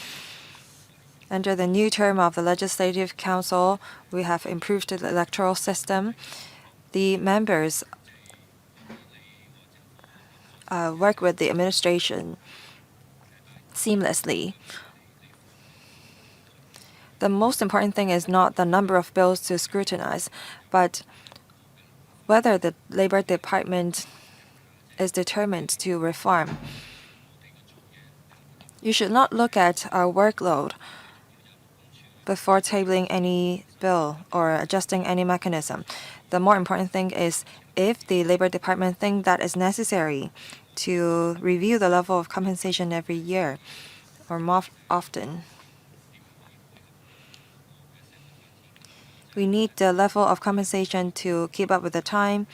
Under the new term of the Legislative Council, we have improved the electoral system. The members work with the administration seamlessly. The most important thing is not the number of bills to scrutinize, but whether the Labor Department is determined to reform. You should not look at our workload before tabling any bill or adjusting any mechanism. The more important thing is if the Labor Department thinks that is necessary to review the level of compensation every year or more often. We need the level of compensation to keep up with the time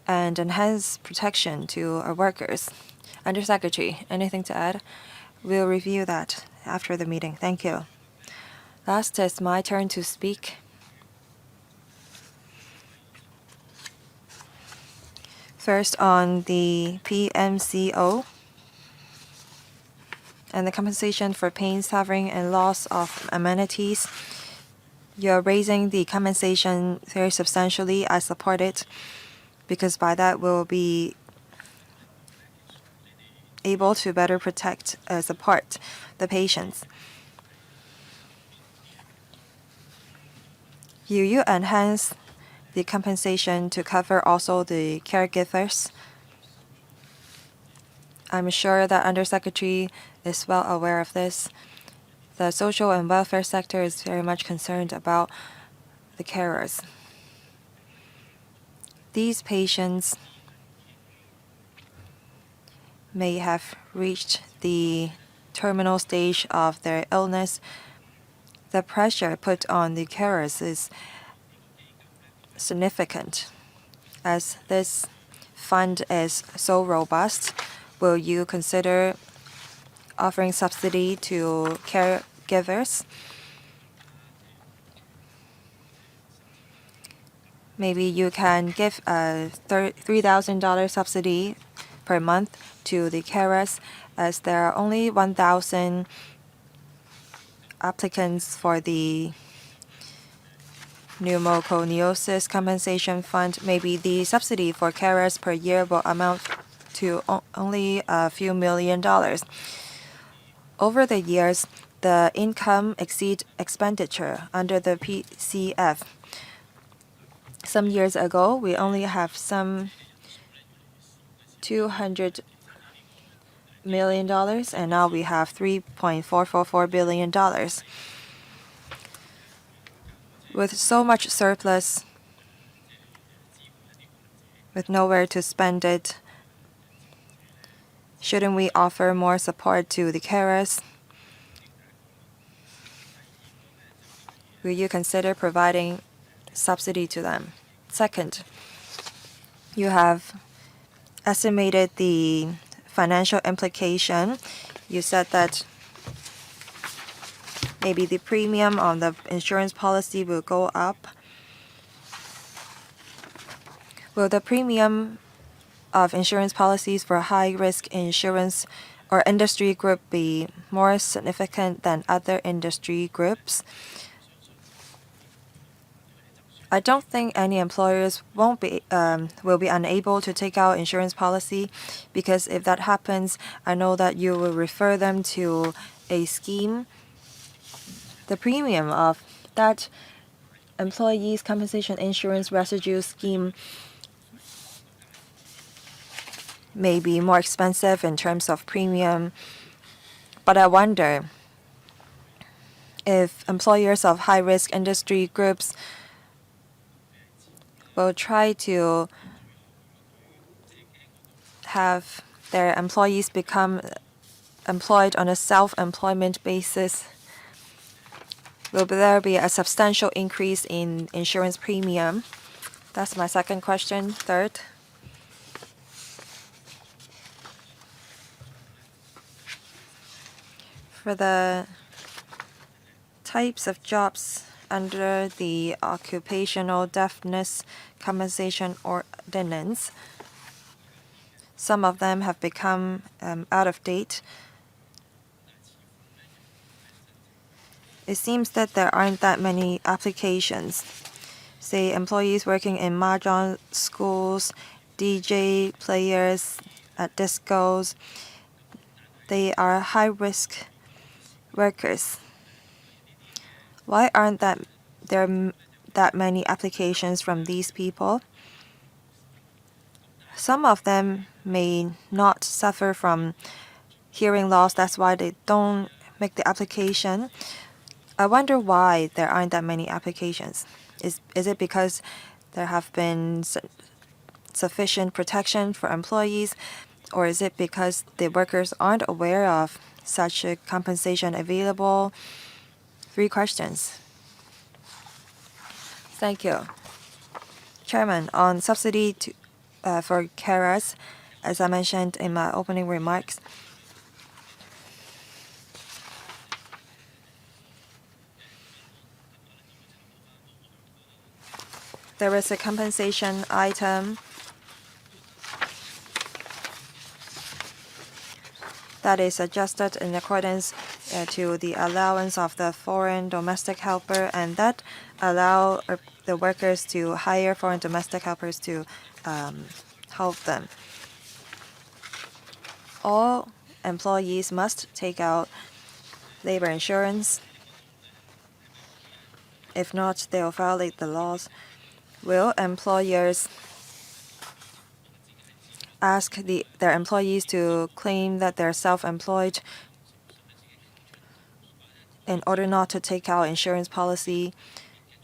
and enhance protection to our workers. Undersecretary, anything to add? We'll review that after the meeting. Thank you. Last is my turn to speak. First on the PMCO and the compensation for pain, suffering, and loss of amenities. You're raising the compensation very substantially. I support it because by that we'll be able to better protect and support the patients. You enhance the compensation to cover also the caregivers. I'm sure that Undersecretary is well aware of this. The social and welfare sector is very much concerned about the carers. These patients may have reached the terminal stage of their illness. The pressure put on the carers is significant. As this fund is so robust, will you consider offering subsidy to caregivers? Maybe you can give a $3,000 subsidy per month to the carers, as there are only 1,000 applicants for the Pneumoconiosis compensation fund. Maybe the subsidy for carers per year will amount to only a few $1,000,000. Over the years, the income exceed expenditure under the PCF. Some years ago, we only have some $200 million, and now we have $3.444 billion. With so much surplus, with nowhere to spend it, shouldn't we offer more support to the carers? Will you consider providing subsidy to them? Second, you have estimated the financial implication. You said that maybe the premium on the insurance policy will go up. Will the premium of insurance policies for high-risk insurance or industry group be more significant than other industry groups? I don't think any employers will be unable to take out insurance policy, because if that happens, I know that you will refer them to a scheme. The premium of that employees' compensation insurance residue scheme may be more expensive in terms of premium, but I wonder if employers of high-risk industry groups will try to have their employees become employed on a self-employment basis. Will there be a substantial increase in insurance premium? That's my second question. Third, For the types of jobs under the Occupational Deafness Compensation Ordinance, some of them have become out of date. It seems that there aren't that many applications. Say employees working in mahjong schools, DJ players at discos, they are high-risk workers. Why aren't there that many applications from these people? Some of them may not suffer from hearing loss, that's why they don't make the application. I wonder why there aren't that many applications. Is it because there have been sufficient protection for employees, or is it because the workers aren't aware of such a compensation available? 3 questions. Thank you. Chairman, on subsidy for carers, as I mentioned in my opening remarks, there is a compensation item that is adjusted in accordance to the allowance of the foreign domestic helper, and that allow the workers to hire foreign domestic helpers to help them. All employees must take out labor insurance. If not, they will violate the laws. Will employers ask their employees to claim that they're self-employed in order not to take out insurance policy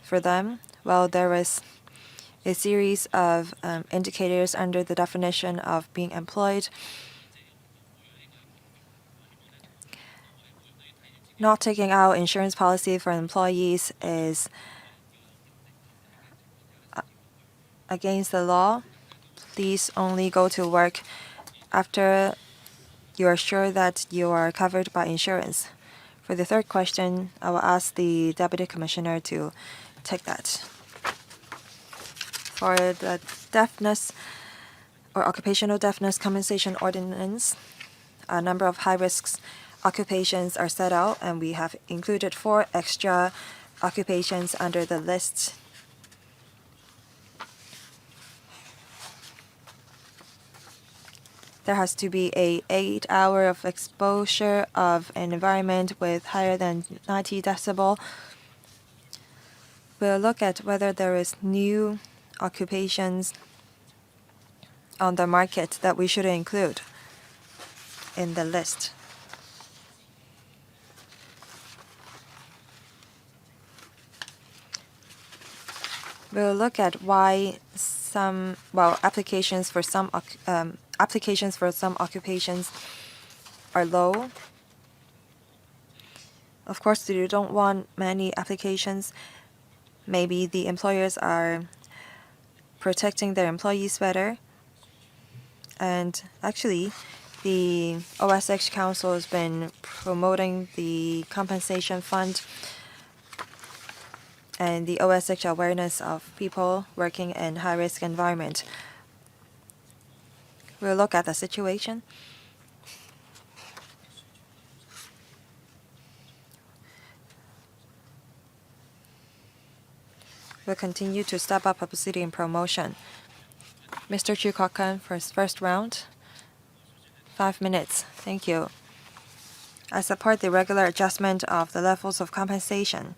for them? Well, there is a series of indicators under the definition of being employed. Not taking out insurance policy for employees is against the law. Please only go to work after you are sure that you are covered by insurance. For the 3rd question, I will ask the Deputy Commissioner to take that. For the deafness or occupational deafness compensation ordinance, a number of high-risk occupations are set out, and we have included 4 extra occupations under the list. There has to be a 8 hour of exposure of an environment with higher than 90 decibel. We'll look at whether there is new occupations on the market that we should include in the list. We'll look at why applications for some occupations are low. Of course, you don't want many applications. Maybe the employers are protecting their employees better. And actually, the OSH Council has been promoting the compensation fund and the OSH awareness of people working in high-risk environment. We'll look at the situation. We'll continue to step up publicity and promotion. Mr. Chu Kok-kan for his 1st round. 5 minutes. Thank you. I support the regular adjustment of the levels of compensation.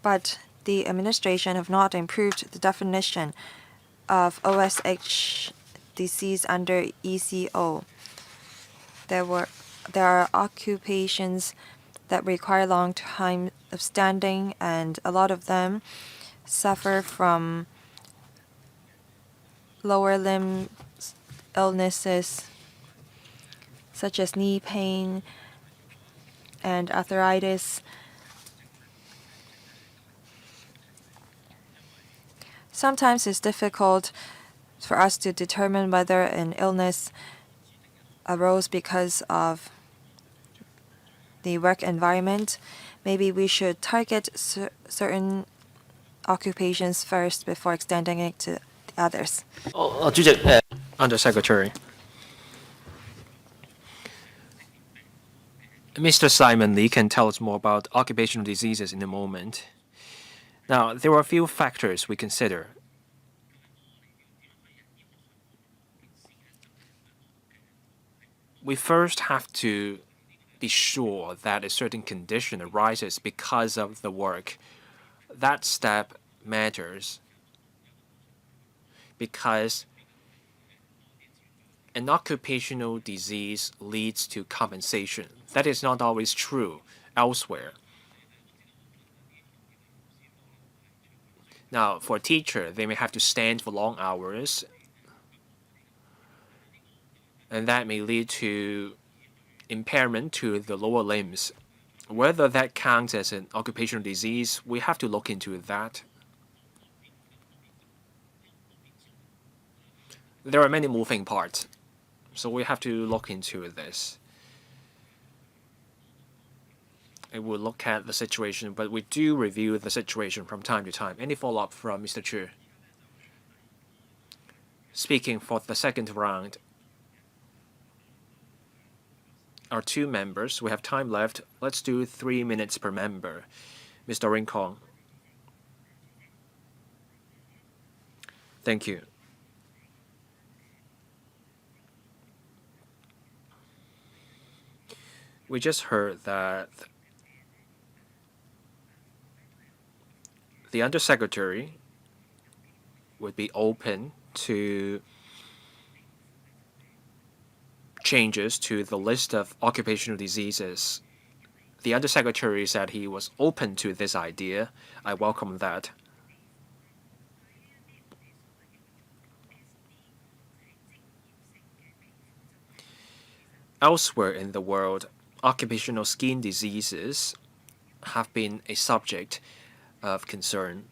But the administration have not improved the definition of OSH disease under ECO. There are occupations that require long time of standing, and a lot of them suffer from lower limb illnesses such as knee pain and arthritis. Sometimes it's difficult for us to determine whether an illness arose because of the work environment, maybe we should target certain occupations first before extending it to the others. 主席，Undersecretary. Mr. Simon Lee can tell us more about occupational diseases in a moment. Now, there are a few factors we consider. We first have to be sure that a certain condition arises because of the work. That step matters because an occupational disease leads to compensation. That is not always true elsewhere. Now, for a teacher, they may have to stand for long hours, and that may lead to impairment to the lower limbs. Whether that counts as an occupational disease, we have to look into that. There are many moving parts, so we have to look into this. And we'll look at the situation, but we do review the situation from time to time. Any follow-up from Mr. Chu? Speaking for the second round, our two members, we have time left. Let's do 3 minutes per member. Mr. Rincon. Thank you. We just heard that the Undersecretary would be open to changes to the list of occupational diseases. The Undersecretary said he was open to this idea. I welcome that. Elsewhere in the world, occupational skin diseases have been a subject of concern.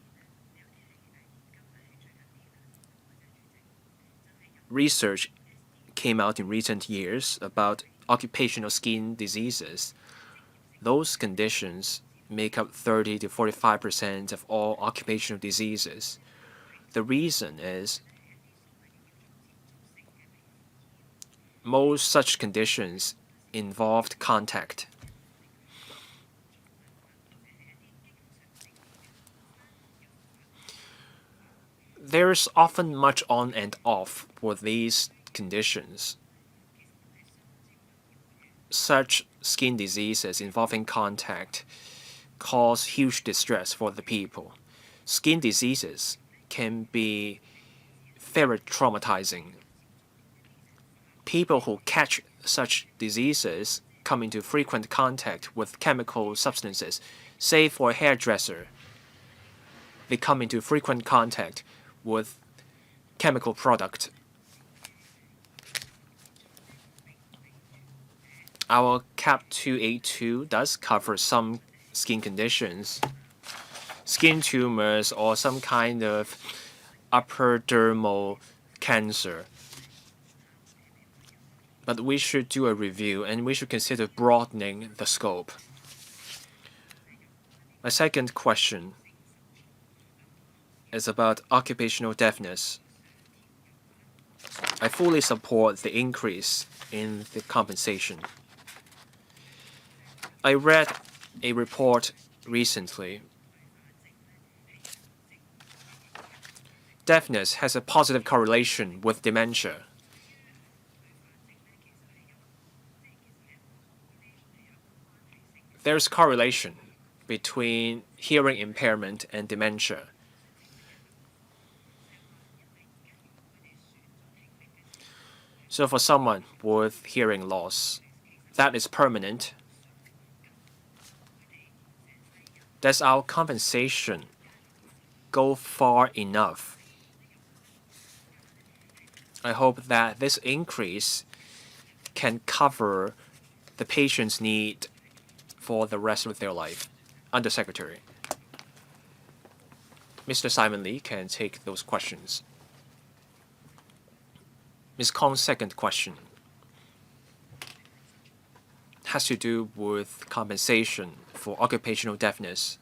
Research came out in recent years about occupational skin diseases. Those conditions make up 30 to 45% of all occupational diseases. The reason is most such conditions involved contact. There's often much on and off for these conditions. Such skin diseases involving contact cause huge distress for the people. Skin diseases can be very traumatizing. People who catch such diseases come into frequent contact with chemical substances. Say for a hairdresser, they come into frequent contact with chemical product. Our CAP 282 does cover some skin conditions, skin tumors, or some kind of upper dermal cancer. But we should do a review and we should consider broadening the scope. My second question is about occupational deafness. I fully support the increase in the compensation. I read a report recently. Deafness has a positive correlation with dementia. There's correlation between hearing impairment and dementia. So for someone with hearing loss, that is permanent. Does our compensation go far enough? I hope that this increase can cover the patient's need for the rest of their life. Undersecretary. Mr. Simon Lee can take those questions. Ms. Kong's second question has to do with compensation for occupational deafness.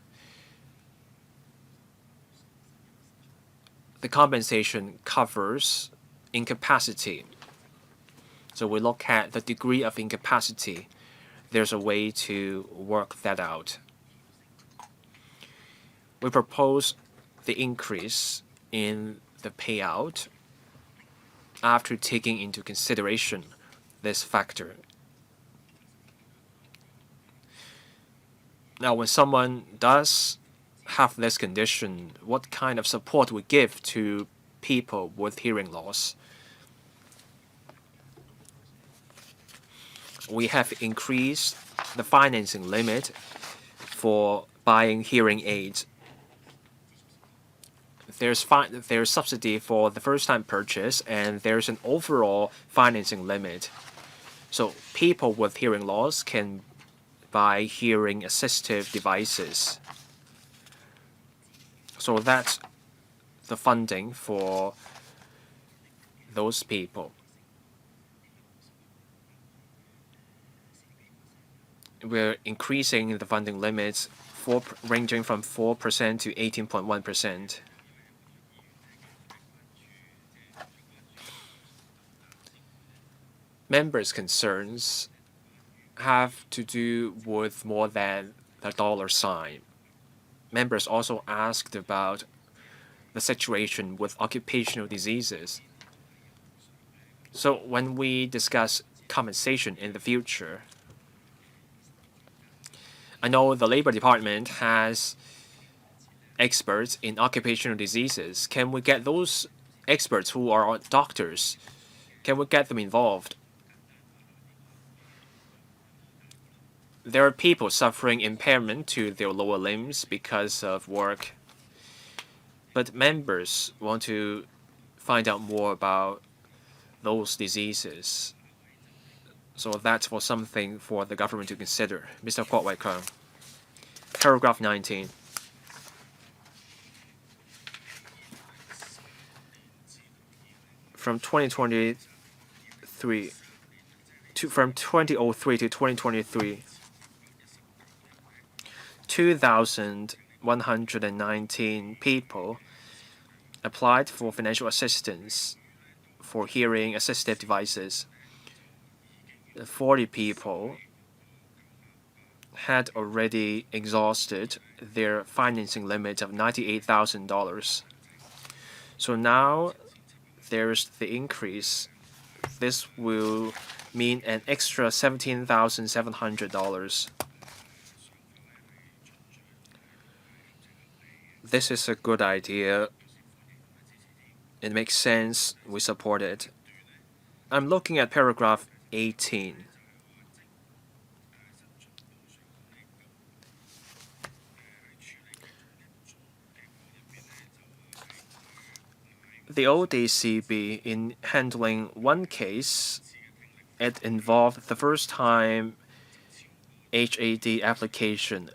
The compensation covers incapacity. So we look at the degree of incapacity. There's a way to work that out. We propose the increase in the payout after taking into consideration this factor. Now, when someone does have this condition, what kind of support we give to people with hearing loss? We have increased the financing limit for buying hearing aids. There's subsidy for the first-time purchase, and there's an overall financing limit. So people with hearing loss can buy hearing assistive devices. So that's the funding for those people. We're increasing the funding limits ranging from 4% to 18.1%. Members' concerns have to do with more than the dollar sign. Members also asked about the situation with occupational diseases. So when we discuss compensation in the future, I know the Labor Department has experts in occupational diseases. Can we get those experts who are doctors? Can we get them involved? There are people suffering impairment to their lower limbs because of work, but members want to find out more about those diseases. So that's for something for the government to consider. Mr. Kwok Wai Kang. Paragraph 19. From 2003 to 2023, 2,119 people applied for financial assistance for hearing assistive devices. 40 people had already exhausted their financing limit of $98,000. So now there's the increase. This will mean an extra $17,700. This is a good idea. It makes sense. We support it. I'm looking at paragraph 18. The ODCB, in handling one case, it involved the first time HAD application.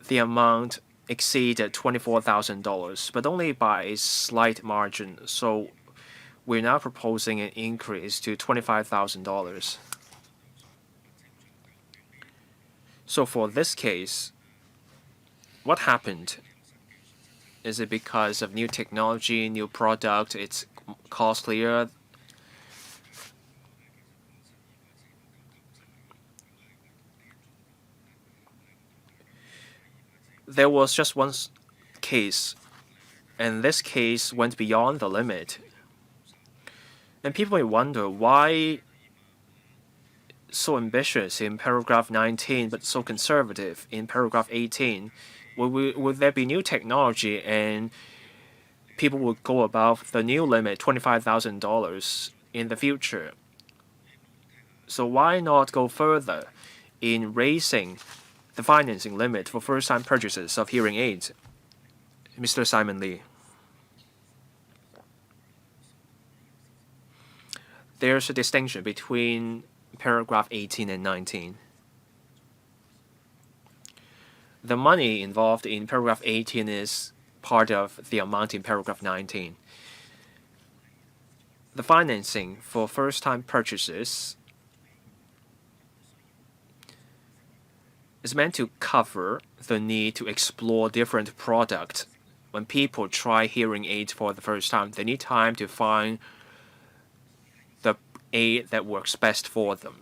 The amount exceeded $24,000, but only by a slight margin. So we're now proposing an increase to $25,000. So for this case, what happened? Is it because of new technology, new product, it's costlier? There was just one case, and this case went beyond the limit. And people may wonder why so ambitious in paragraph 19 but so conservative in paragraph 18. Will there be new technology and people will go above the new limit, $25,000 in the future? So why not go further in raising the financing limit for first-time purchases of hearing aids? Mr. Simon Lee. There's a distinction between paragraph 18 and 19. The money involved in paragraph 18 is part of the amount in paragraph 19. The financing for first-time purchases is meant to cover the need to explore different products. When people try hearing aids for the first time, they need time to find the aid that works best for them.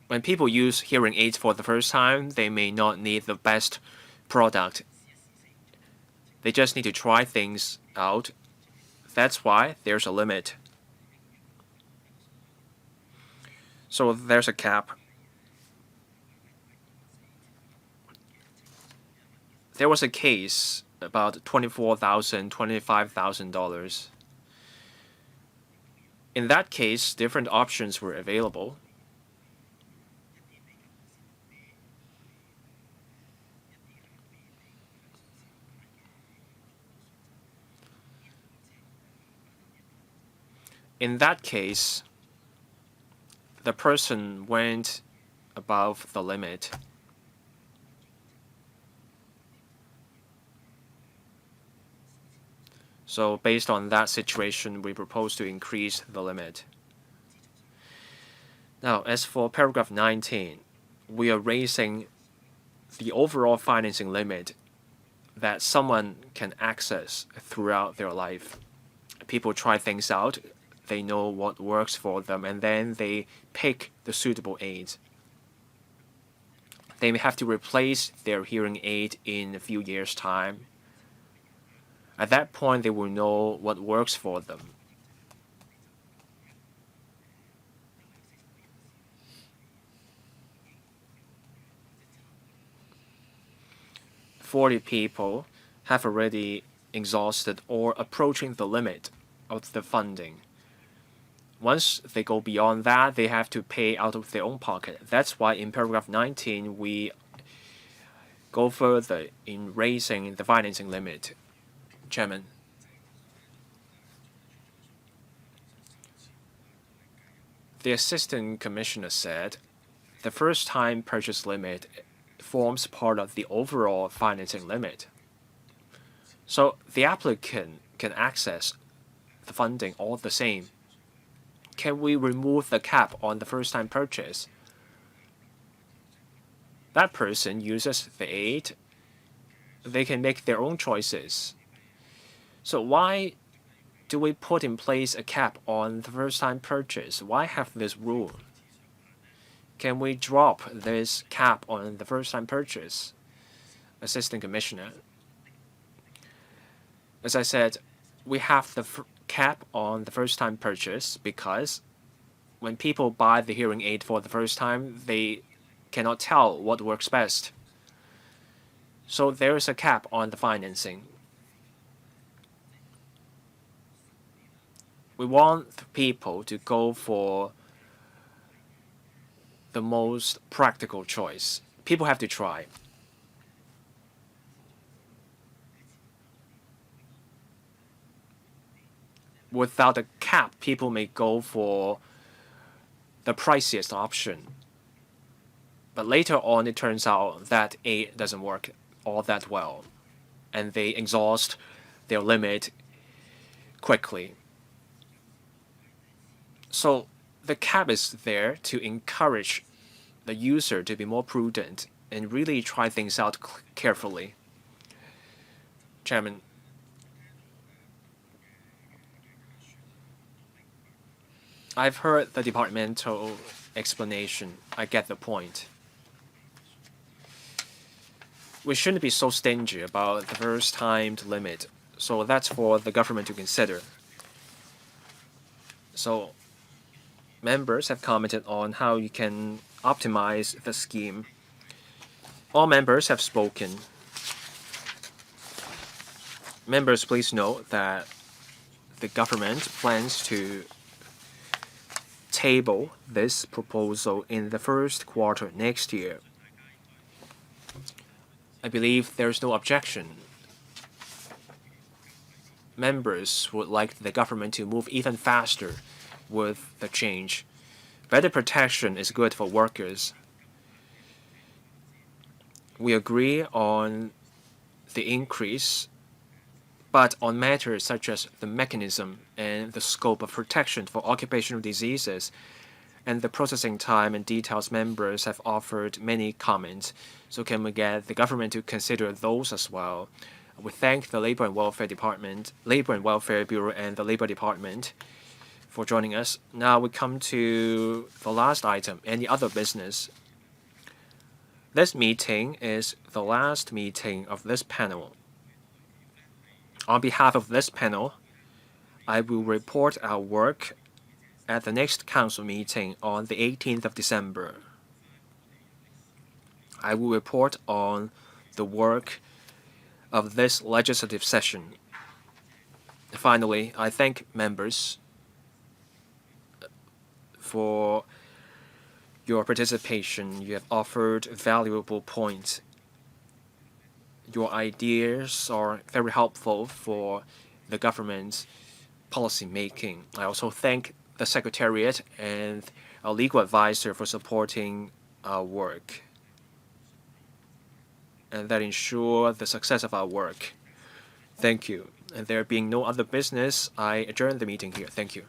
When people use hearing aids for the first time, they may not need the best product. They just need to try things out. That's why there's a limit. So there's a cap. There was a case about $24,000, $25,000. In that case, different options were available. In that case, the person went above the limit. So based on that situation, we propose to increase the limit. Now, as for paragraph 19, we are raising the overall financing limit that someone can access throughout their life. People try things out, they know what works for them, and then they pick the suitable aids. They may have to replace their hearing aid in a few years' time. At that point, they will know what works for them. "40 people have already exhausted or approaching the limit of the funding. Once they go beyond that, they have to pay out of their own pocket. That's why in paragraph 19, we go further in raising the financing limit." Chairman. The Assistant Commissioner said the first-time purchase limit forms part of the overall financing limit. So the applicant can access the funding all the same. Can we remove the cap on the first-time purchase? That person uses the aid. They can make their own choices. So why do we put in place a cap on the first-time purchase? Why have this rule? Can we drop this cap on the first-time purchase? Assistant Commissioner. As I said, we have the cap on the first-time purchase because when people buy the hearing aid for the first time, they cannot tell what works best. So there is a cap on the financing. We want people to go for the most practical choice. People have to try. Without a cap, people may go for the priciest option. But later on, it turns out that aid doesn't work all that well, and they exhaust their limit quickly. So the cap is there to encourage the user to be more prudent and really try things out carefully. Chairman. I've heard the departmental explanation. I get the point. We shouldn't be so stingy about the first-time limit, so that's for the government to consider. So members have commented on how you can optimize the scheme. All members have spoken. Members, please note that the government plans to table this proposal in the first quarter next year. I believe there's no objection. Members would like the government to move even faster with the change. Better protection is good for workers. we agree on the increase, but on matters such as the mechanism and the scope of protection for occupational diseases and the processing time and details, members have offered many comments. So can we get the government to consider those as well? We thank the Labor and Welfare Bureau and the Labor Department for joining us. Now we come to the last item, any other business. This meeting is the last meeting of this panel. On behalf of this panel, I will report our work at the next council meeting on the 18th of December. I will report on the work of this legislative session. Finally, I thank members for your participation. You have offered valuable points. Your ideas are very helpful for the government's policy making. I also thank the Secretariat and our legal advisor for supporting our work, and that ensure the success of our work. Thank you. And there being no other business, I adjourn the meeting here. Thank you.